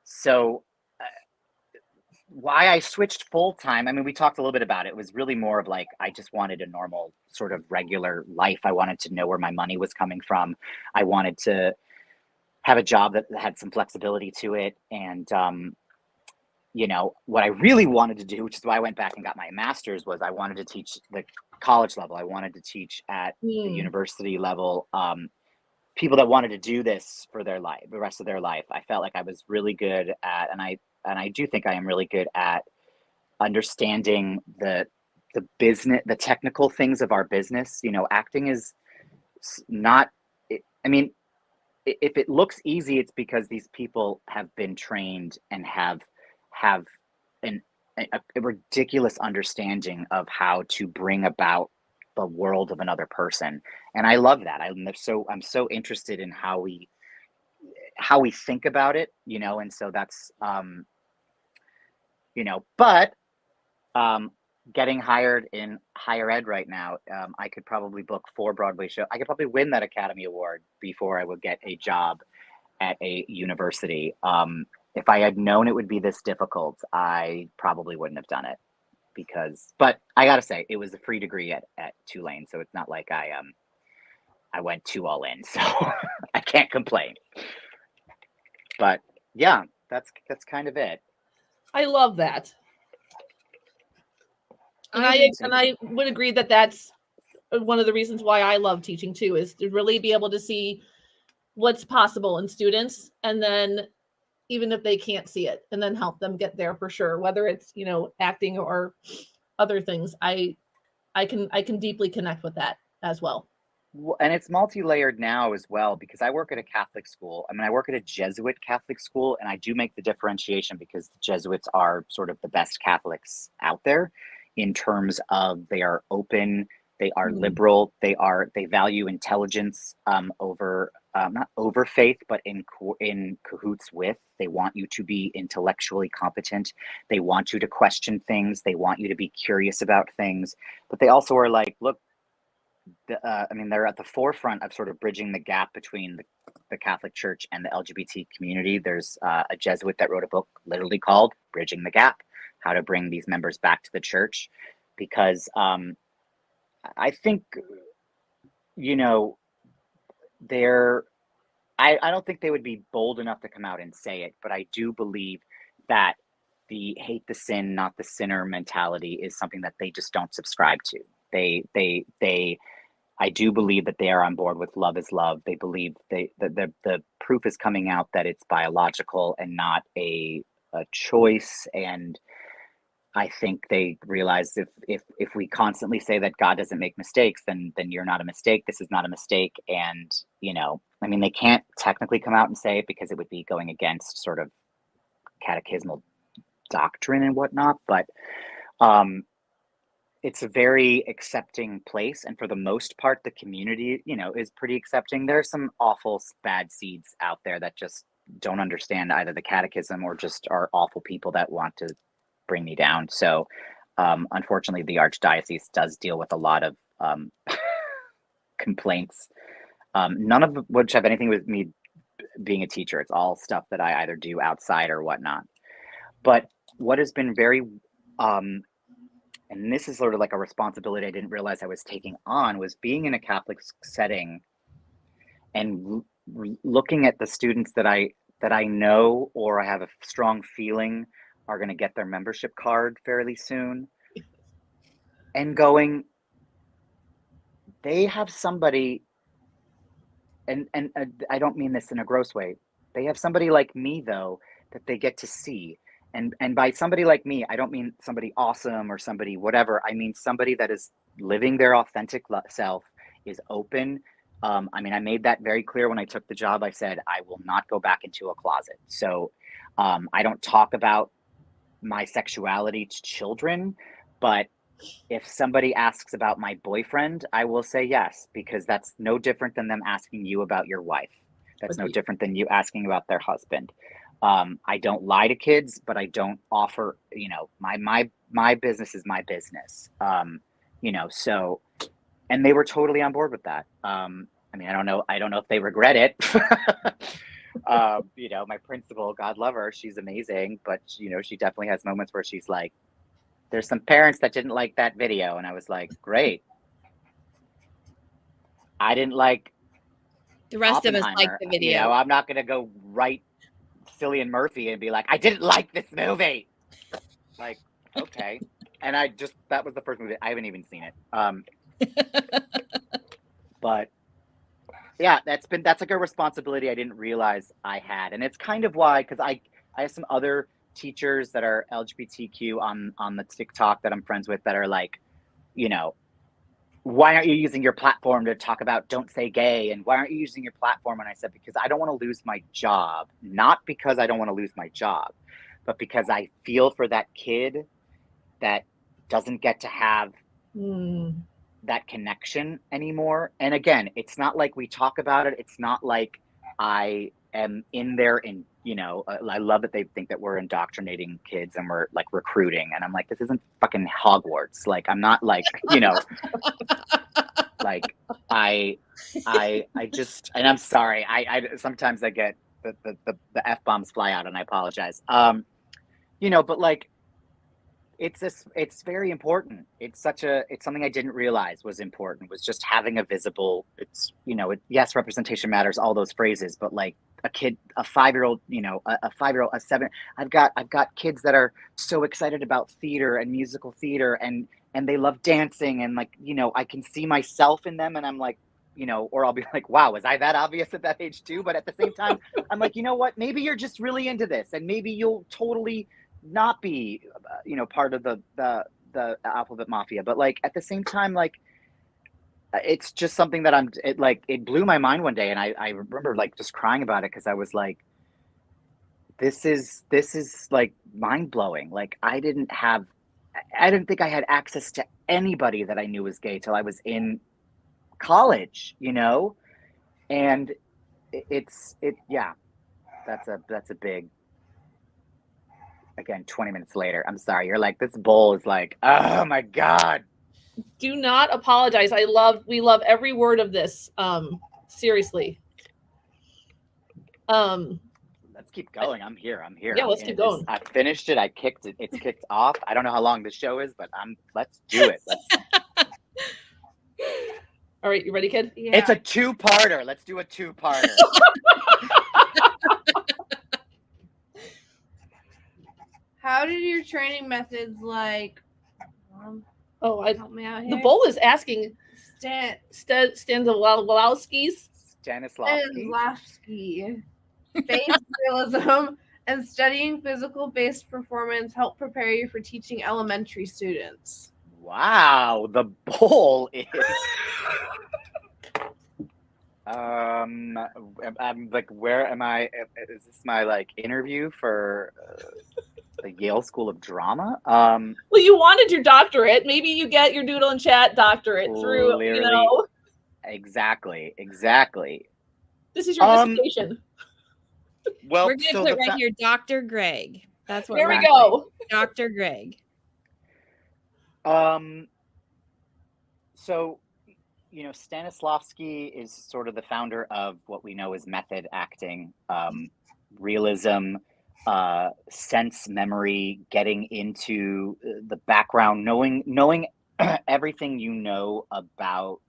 so why I switched full time, I mean, we talked a little bit about it. It was really more of like, I just wanted a normal sort of regular life. I wanted to know where my money was coming from. I wanted to have a job that had some flexibility to it. And, you know, what I really wanted to do, which is why I went back and got my master's, was I wanted to teach the college level. I wanted to teach at the university level, people that wanted to do this for their life, the rest of their life. I felt like I was really good at, and I do think I am really good at understanding the the business, the technical things of our business. You know, acting is not, I mean, if it looks easy, it's because these people have been trained and have a ridiculous understanding of how to bring about the world of another person. And I love that. I'm so interested in how we think about it, you know, and so that's you know, but getting hired in higher ed right now, I could probably book 4 Broadway shows. I could probably win that Academy Award before I would get a job at a university. If I had known it would be this difficult, I probably wouldn't have done it but I gotta say, it was a free degree at Tulane, so it's not like I went too all in, so I can't complain. But yeah, that's kind of it. I love that. And I would agree that that's one of the reasons why I love teaching too, is to really be able to see what's possible in students, and then even if they can't see it, and then help them get there for sure, whether it's, you know, acting or other things. I can deeply connect with that as well. And it's multi-layered now as well, because I work at a Catholic school. I mean, I work at a Jesuit Catholic school, and I do make the differentiation because the Jesuits are sort of the best Catholics out there in terms of they are open, they are liberal, they value intelligence over not over faith, but in cahoots with. They want you to be intellectually competent. They want you to question things. They want you to be curious about things. But they also are like, look, I mean, they're at the forefront of sort of bridging the gap between the Catholic Church and the LGBT community. There's a Jesuit that wrote a book literally called Bridging the Gap, how to bring these members back to the church. Because I think, you know, I don't think they would be bold enough to come out and say it, but I do believe that the hate the sin, not the sinner mentality is something that they just don't subscribe to. I do believe that they are on board with love is love. They believe the proof is coming out that it's biological and not a choice. And I think they realize if we constantly say that God doesn't make mistakes, then you're not a mistake. This is not a mistake. And, you know, I mean, they can't technically come out and say it because it would be going against sort of catechismal doctrine and whatnot. But it's a very accepting place. And for the most part, the community, you know, is pretty accepting. There are some awful bad seeds out there that just don't understand either the catechism or just are awful people that want to bring me down. So unfortunately, the Archdiocese does deal with a lot of complaints, none of which have anything with me being a teacher. It's all stuff that I either do outside or whatnot. But what has been very and this is sort of like a responsibility I didn't realize I was taking on, was being in a Catholic setting and looking at the students that I know or I have a strong feeling are going to get their membership card fairly soon, and going, they have somebody, and I don't mean this in a gross way. They have somebody like me though that they get to see. And by somebody like me, I don't mean somebody awesome or somebody whatever. I mean somebody that is living their authentic self, is open. I mean, I made that very clear when I took the job. I said, I will not go back into a closet. So I don't talk about my sexuality to children, but if somebody asks about my boyfriend, I will say yes, because that's no different than them asking you about your wife. That's no different than you asking about their husband. I don't lie to kids, but I don't offer, you know, my business is my business. You know, so, and they were totally on board with that. I mean, I don't know if they regret it. You know, my principal, God love her, she's amazing, but you know, she definitely has moments where she's like, there's some parents that didn't like that video. And I was like, great. I didn't like the rest of us like the video. You know, I'm not going to go write Cillian Murphy and be like, I didn't like this movie. Like, okay. And that was the first movie. I haven't even seen it. But yeah, that's like a responsibility I didn't realize I had. And it's kind of why, because I have some other teachers that are LGBTQ on the TikTok that I'm friends with that are like, you know, why aren't you using your platform to talk about don't say gay? And why aren't you using your platform? And I said, because I don't want to lose my job, not because I don't want to lose my job, but because I feel for that kid that doesn't get to have that connection anymore. And again, it's not like we talk about it. It's not like I am in there and, you know, I love that they think that we're indoctrinating kids and we're like recruiting. And I'm like, this isn't fucking Hogwarts. Like, I'm not like, you know, like I just, and I'm sorry. I sometimes I get the F-bombs fly out and I apologize. You know, but like, it's very important. It's something I didn't realize was important, was just having a visible, it's, you know, yes, representation matters, all those phrases, but like a kid, a 5-year-old, you know, a 5-year-old, a 7, I've got kids that are so excited about theater and musical theater and they love dancing and like, you know, I can see myself in them and I'm like, you know, or I'll be like, wow, was I that obvious at that age too? But at the same time, I'm like, you know what, maybe you're just really into this and maybe you'll totally not be, you know, part of the alphabet mafia, but like at the same time, like it's just something that it blew my mind one day, and I remember like just crying about it because I was like, this is like mind blowing. Like I didn't think I had access to anybody that I knew was gay till I was in college, you know, and yeah, that's a big. Again, 20 minutes later, I'm sorry. You're like, this bowl is like, oh my God. Do not apologize. We love every word of this. Seriously. Let's keep going. I'm here. Yeah, let's keep going. I finished it. I kicked it. It's kicked off. I don't know how long the show is, but let's do it. All right, you ready, kid? Yeah. It's a 2-parter. Let's do a 2-parter. How did your training methods like? Help me out here. The bowl is asking Stanislavski. Face realism and studying physical-based performance help prepare you for teaching elementary students. Wow, the bowl is. I'm like, where am I? Is this my like interview for the Yale School of Drama? Well, you wanted your doctorate. Maybe you get your Doodle and Chat doctorate through, Clearly, you know. Exactly. This is your dissertation. Well, we're gonna put right here, Dr. Greg. That's what. Here we go, Dr. Greg. So, you know, Stanislavski is sort of the founder of what we know as method acting, realism, sense memory, getting into the background, knowing everything you know about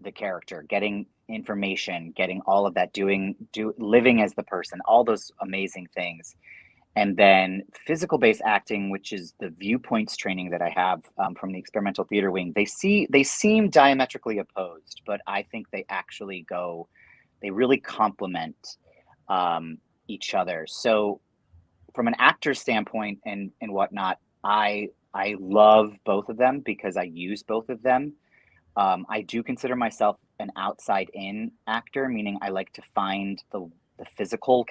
the character, getting information, getting all of that, living as the person, all those amazing things. And then physical-based acting, which is the viewpoints training that I have from the experimental theater wing. They seem diametrically opposed, but I think they really complement each other. So from an actor's standpoint and whatnot, I love both of them because I use both of them. I do consider myself an outside-in actor, meaning I like to find the physical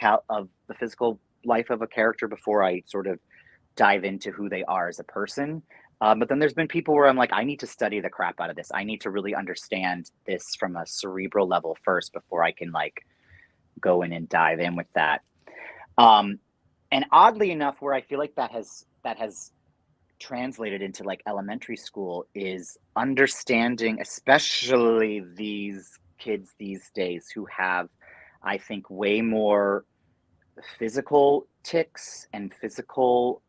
life of a character before I sort of dive into who they are as a person. But then there's been people where I'm like, I need to study the crap out of this. I need to really understand this from a cerebral level first before I can like go in and dive in with that. And oddly enough, where I feel like that has translated into like elementary school is understanding, especially these kids these days who have, I think, way more physical tics and physical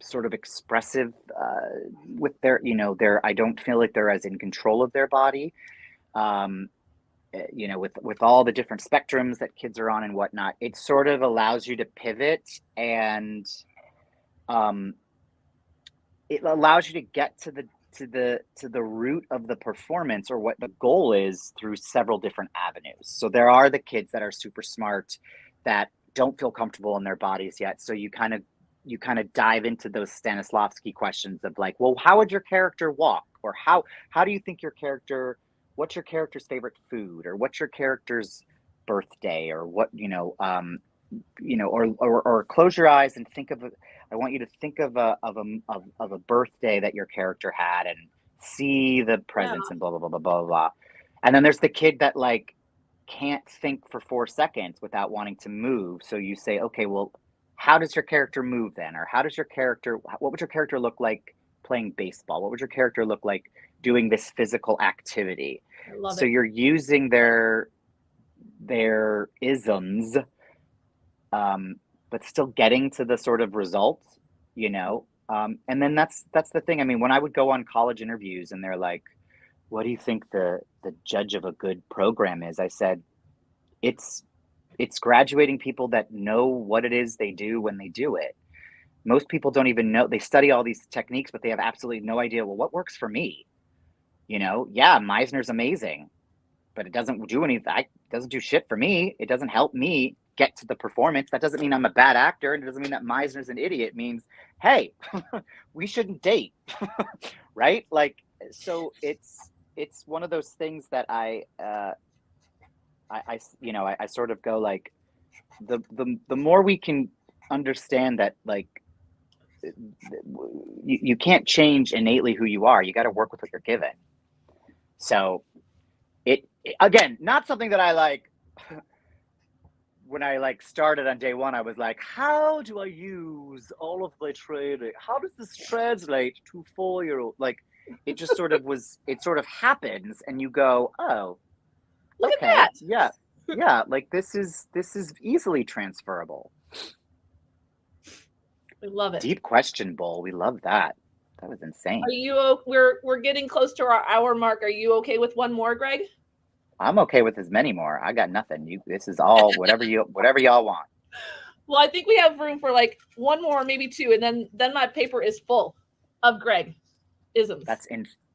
sort of expressive with their, you know, I don't feel like they're as in control of their body, you know, with all the different spectrums that kids are on and whatnot. It sort of allows you to pivot, and it allows you to get to the root of the performance or what the goal is through several different avenues. So there are the kids that are super smart that don't feel comfortable in their bodies yet. So you kind of you kind of dive into those Stanislavski questions of like, well, how would your character walk? Or how do you think what's your character's favorite food? Or what's your character's birthday? Or what, or close your eyes and I want you to think of a birthday that your character had and see the presents and blah, blah, blah, blah, blah, blah. And then there's the kid that like can't think for 4 seconds without wanting to move. So you say, okay, well, how does your character move then? Or what would your character look like playing baseball? What would your character look like doing this physical activity? I love so it. You're using their isms, but still getting to the sort of results, and then that's the thing. I mean, when I would go on college interviews and they're like, what do you think the judge of a good program is? I said, it's graduating people that know what it is they do when they do it. Most people don't even know. They study all these techniques, but they have absolutely no idea, well, what works for me? Yeah, Meisner's amazing, but it doesn't do anything. It doesn't do shit for me. It doesn't help me get to the performance. That doesn't mean I'm a bad actor. And it doesn't mean that Meisner's an idiot. It means, hey, we shouldn't date. Right? Like, so it's one of those things that I sort of go like, the more we can understand that, like, you can't change innately who you are. You got to work with what you're given. So it again, not something that I like. When I like started on day one, I was like, how do I use all of my training? How does this translate to 4-year-old? Like, it just sort of happens, and you go, oh, Look okay, at that. yeah, like this is easily transferable. We love it. Deep question, Bull. We love that. That was insane. Are you? We're getting close to our hour mark. Are you okay with one more, Greg? I'm okay with as many more. I got nothing. This is all whatever y'all want. Well, I think we have room for like one more, maybe two, and then my paper is full of Greg isms.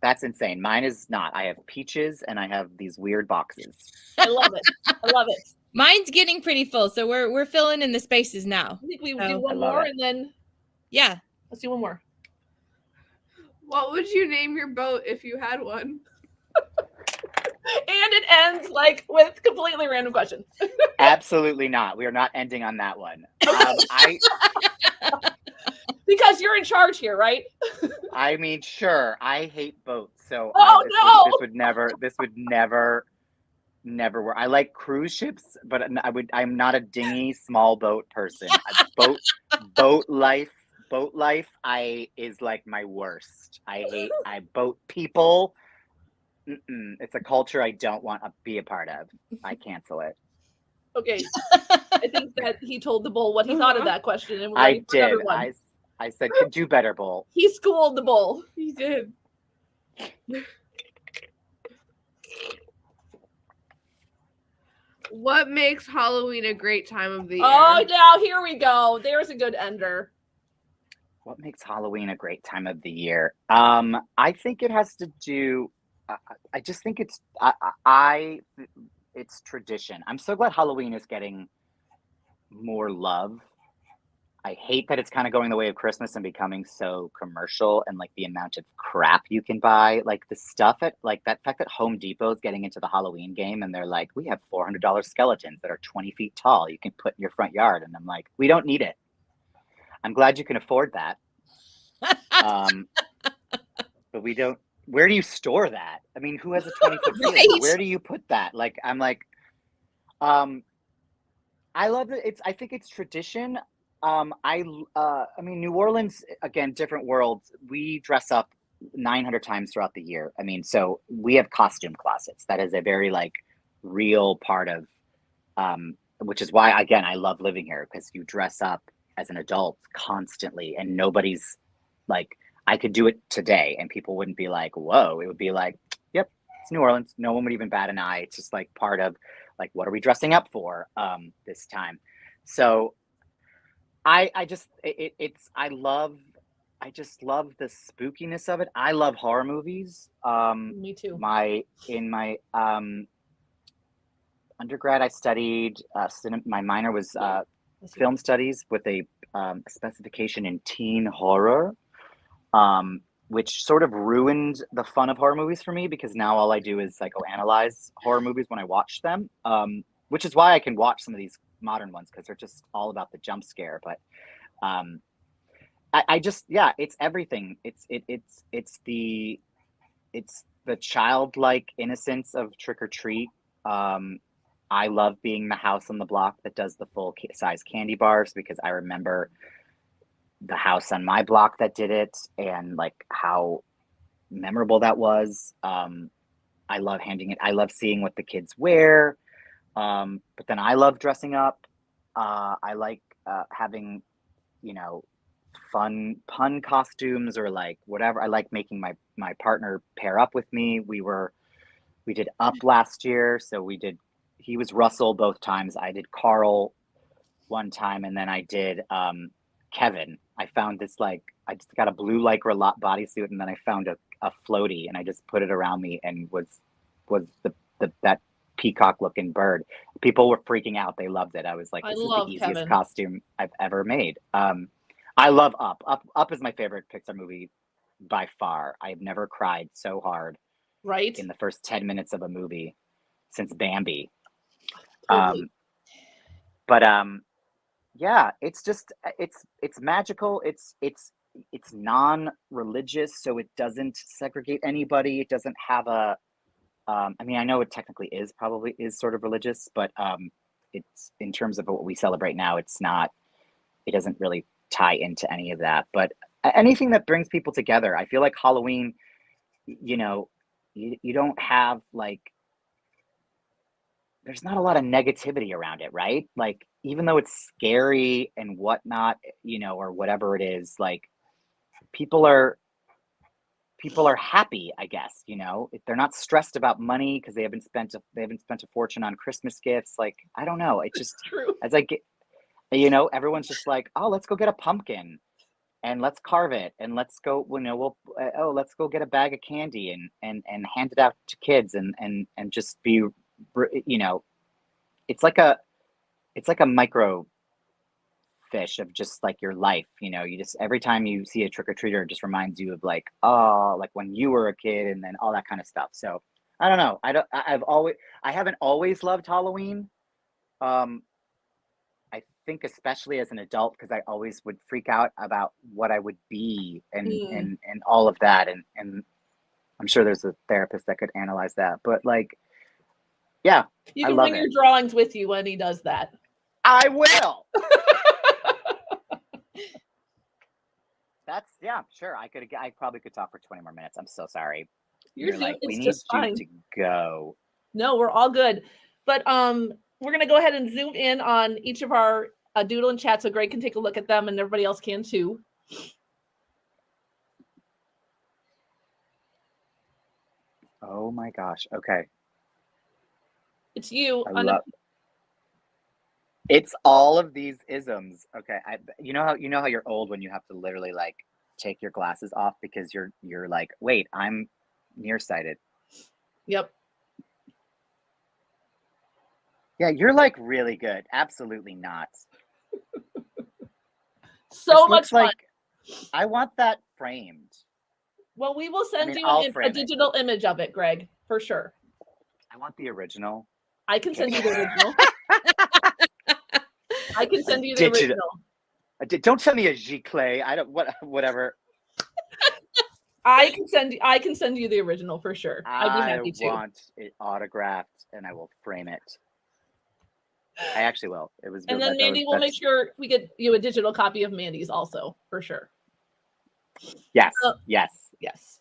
That's insane. Mine is not. I have peaches and I have these weird boxes. I love it. I love it. Mine's getting pretty full, so we're filling in the spaces now. I think we do one more and then let's do one more. What would you name your boat if you had one? And it ends like with completely random question. Absolutely not. We are not ending on that one. Because you're in charge here, right? I mean, sure. I hate boats, so this would never work. I like cruise ships, but I'm not a dinghy small boat person. Boat life is like my worst. I boat people. It's a culture I don't want to be a part of. I cancel it. Okay. I think that he told the bull what he thought of that question. And I did. I said, could do better, Bull. He schooled the bull. He did. What makes Halloween a great time of the year? Oh, now here we go. There's a good ender. What makes Halloween a great time of the year? I think it has to do. I just think it's tradition. I'm so glad Halloween is getting more love. I hate that it's kind of going the way of Christmas and becoming so commercial, and like the amount of crap you can buy, like the stuff at like that fact that Home Depot is getting into the Halloween game and they're like, we have $400 skeletons that are 20 feet tall you can put in your front yard. And I'm like, we don't need it. I'm glad you can afford that. But we don't. Where do you store that? I mean, who has a 20-foot ceiling? Right. Where do you put that? Like, I'm like, I love it. I think it's tradition. I mean, New Orleans, again, different worlds. We dress up 900 times throughout the year. I mean, so we have costume closets. That is a very like real part of, which is why, again, I love living here, because you dress up as an adult constantly, and nobody's like, I could do it today and people wouldn't be like, whoa. It would be like, yep, it's New Orleans. No one would even bat an eye. It's just like part of like, what are we dressing up for this time? So I just love the spookiness of it. I love horror movies. Me too. In my undergrad, I studied my minor was film studies with a a specification in teen horror, which sort of ruined the fun of horror movies for me, because now all I do is psychoanalyze horror movies when I watch them, which is why I can watch some of these modern ones, because they're just all about the jump scare. But I just, yeah, it's everything. It's the childlike innocence of trick or treat. I love being the house on the block that does the full size candy bars, because I remember the house on my block that did it, and like how memorable that was. I love handing it. I love seeing what the kids wear. But then I love dressing up. I like having, fun pun costumes, or like whatever. I like making my partner pair up with me. We did Up last year, so he was Russell both times. I did Carl one time, and then I did Kevin. I found this, I just got a blue lycra bodysuit, and then I found a floaty, and I just put it around me, and was that peacock looking bird. People were freaking out. They loved it. I was like, this is the easiest Kevin. costume I've ever made. I love Up. Up is my favorite Pixar movie by far. I've never cried so hard Right. in the first 10 minutes of a movie since Bambi. Totally. Yeah, it's just it's magical. It's non-religious, so it doesn't segregate anybody. It doesn't have a I mean, I know it technically probably is sort of religious, but it's, in terms of what we celebrate now, it doesn't really tie into any of that. But anything that brings people together. I feel like Halloween, you don't have there's not a lot of negativity around it, right? Like, even though it's scary and whatnot, or whatever it is, like, people are happy, I guess. If they're not stressed about money because they haven't spent a fortune on Christmas gifts. Like, I don't know. It just, True. as I get, everyone's just like, oh, let's go get a pumpkin and let's carve it, and let's go, let's go get a bag of candy and hand it out to kids, and just be, it's like a micro fish of just like your life. You just, every time you see a trick-or-treater, it just reminds you of like, oh, like when you were a kid, and then all that kind of stuff. So I don't know. I haven't always loved Halloween. I think especially as an adult, because I always would freak out about what I would be, and all of that, and I'm sure there's a therapist that could analyze that, but yeah, you can bring your drawings with you when he does that. I will. That's, yeah, sure. I probably could talk for 20 more minutes. I'm so sorry. You're like, we need you to go. No, we're all good. But we're going to go ahead and zoom in on each of our Doodle and Chat, so Greg can take a look at them, and everybody else can too. Oh my gosh. Okay. It's you. It's all of these isms. Okay. You know how you're old when you have to literally take your glasses off because you're like, wait, I'm nearsighted. Yep. Yeah, you're really good. Absolutely not. So much fun. I want that framed. Well, we will send you a digital image of it, Greg, for sure. I want the original. I can send you the original. I can send you the original. Don't send me a giclée. I don't, whatever. I can send you the original for sure. I'd be happy to. I want it autographed, and I will frame it. I actually will. It was. And then maybe we'll make sure we get you a digital copy of Mandi's also, for sure. Yes. Yes.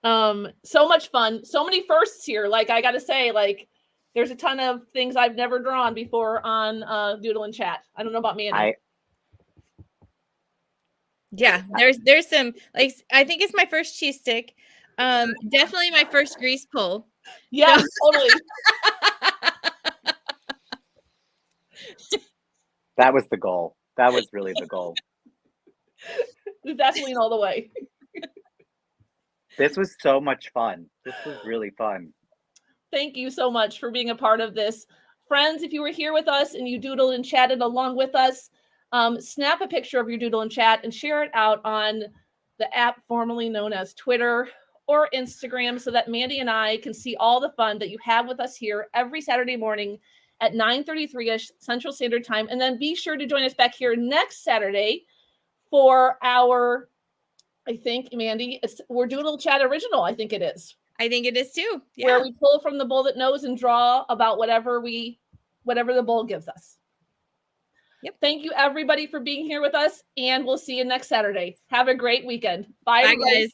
So much fun. So many firsts here. I got to say, there's a ton of things I've never drawn before on Doodle and Chat. I don't know about Mandi. Yeah, there's some, I think it's my first cheese stick. Definitely my first grease pull. Yeah, totally. That was the goal. That was really the goal. Vaseline all the way. This was so much fun. This was really fun. Thank you so much for being a part of this. Friends, if you were here with us and you doodled and chatted along with us, snap a picture of your Doodle and Chat and share it out on the app formerly known as Twitter or Instagram so that Mandi and I can see all the fun that you have with us here every Saturday morning at 9:33ish Central Standard Time. And then be sure to join us back here next Saturday for our, I think, Mandi, we're Doodle Chat Original, I think it is. I think it is too. Yeah. Where we pull from the bowl that knows and draw about whatever the bowl gives us. Yep. Thank you everybody for being here with us, and we'll see you next Saturday. Have a great weekend. Bye, guys.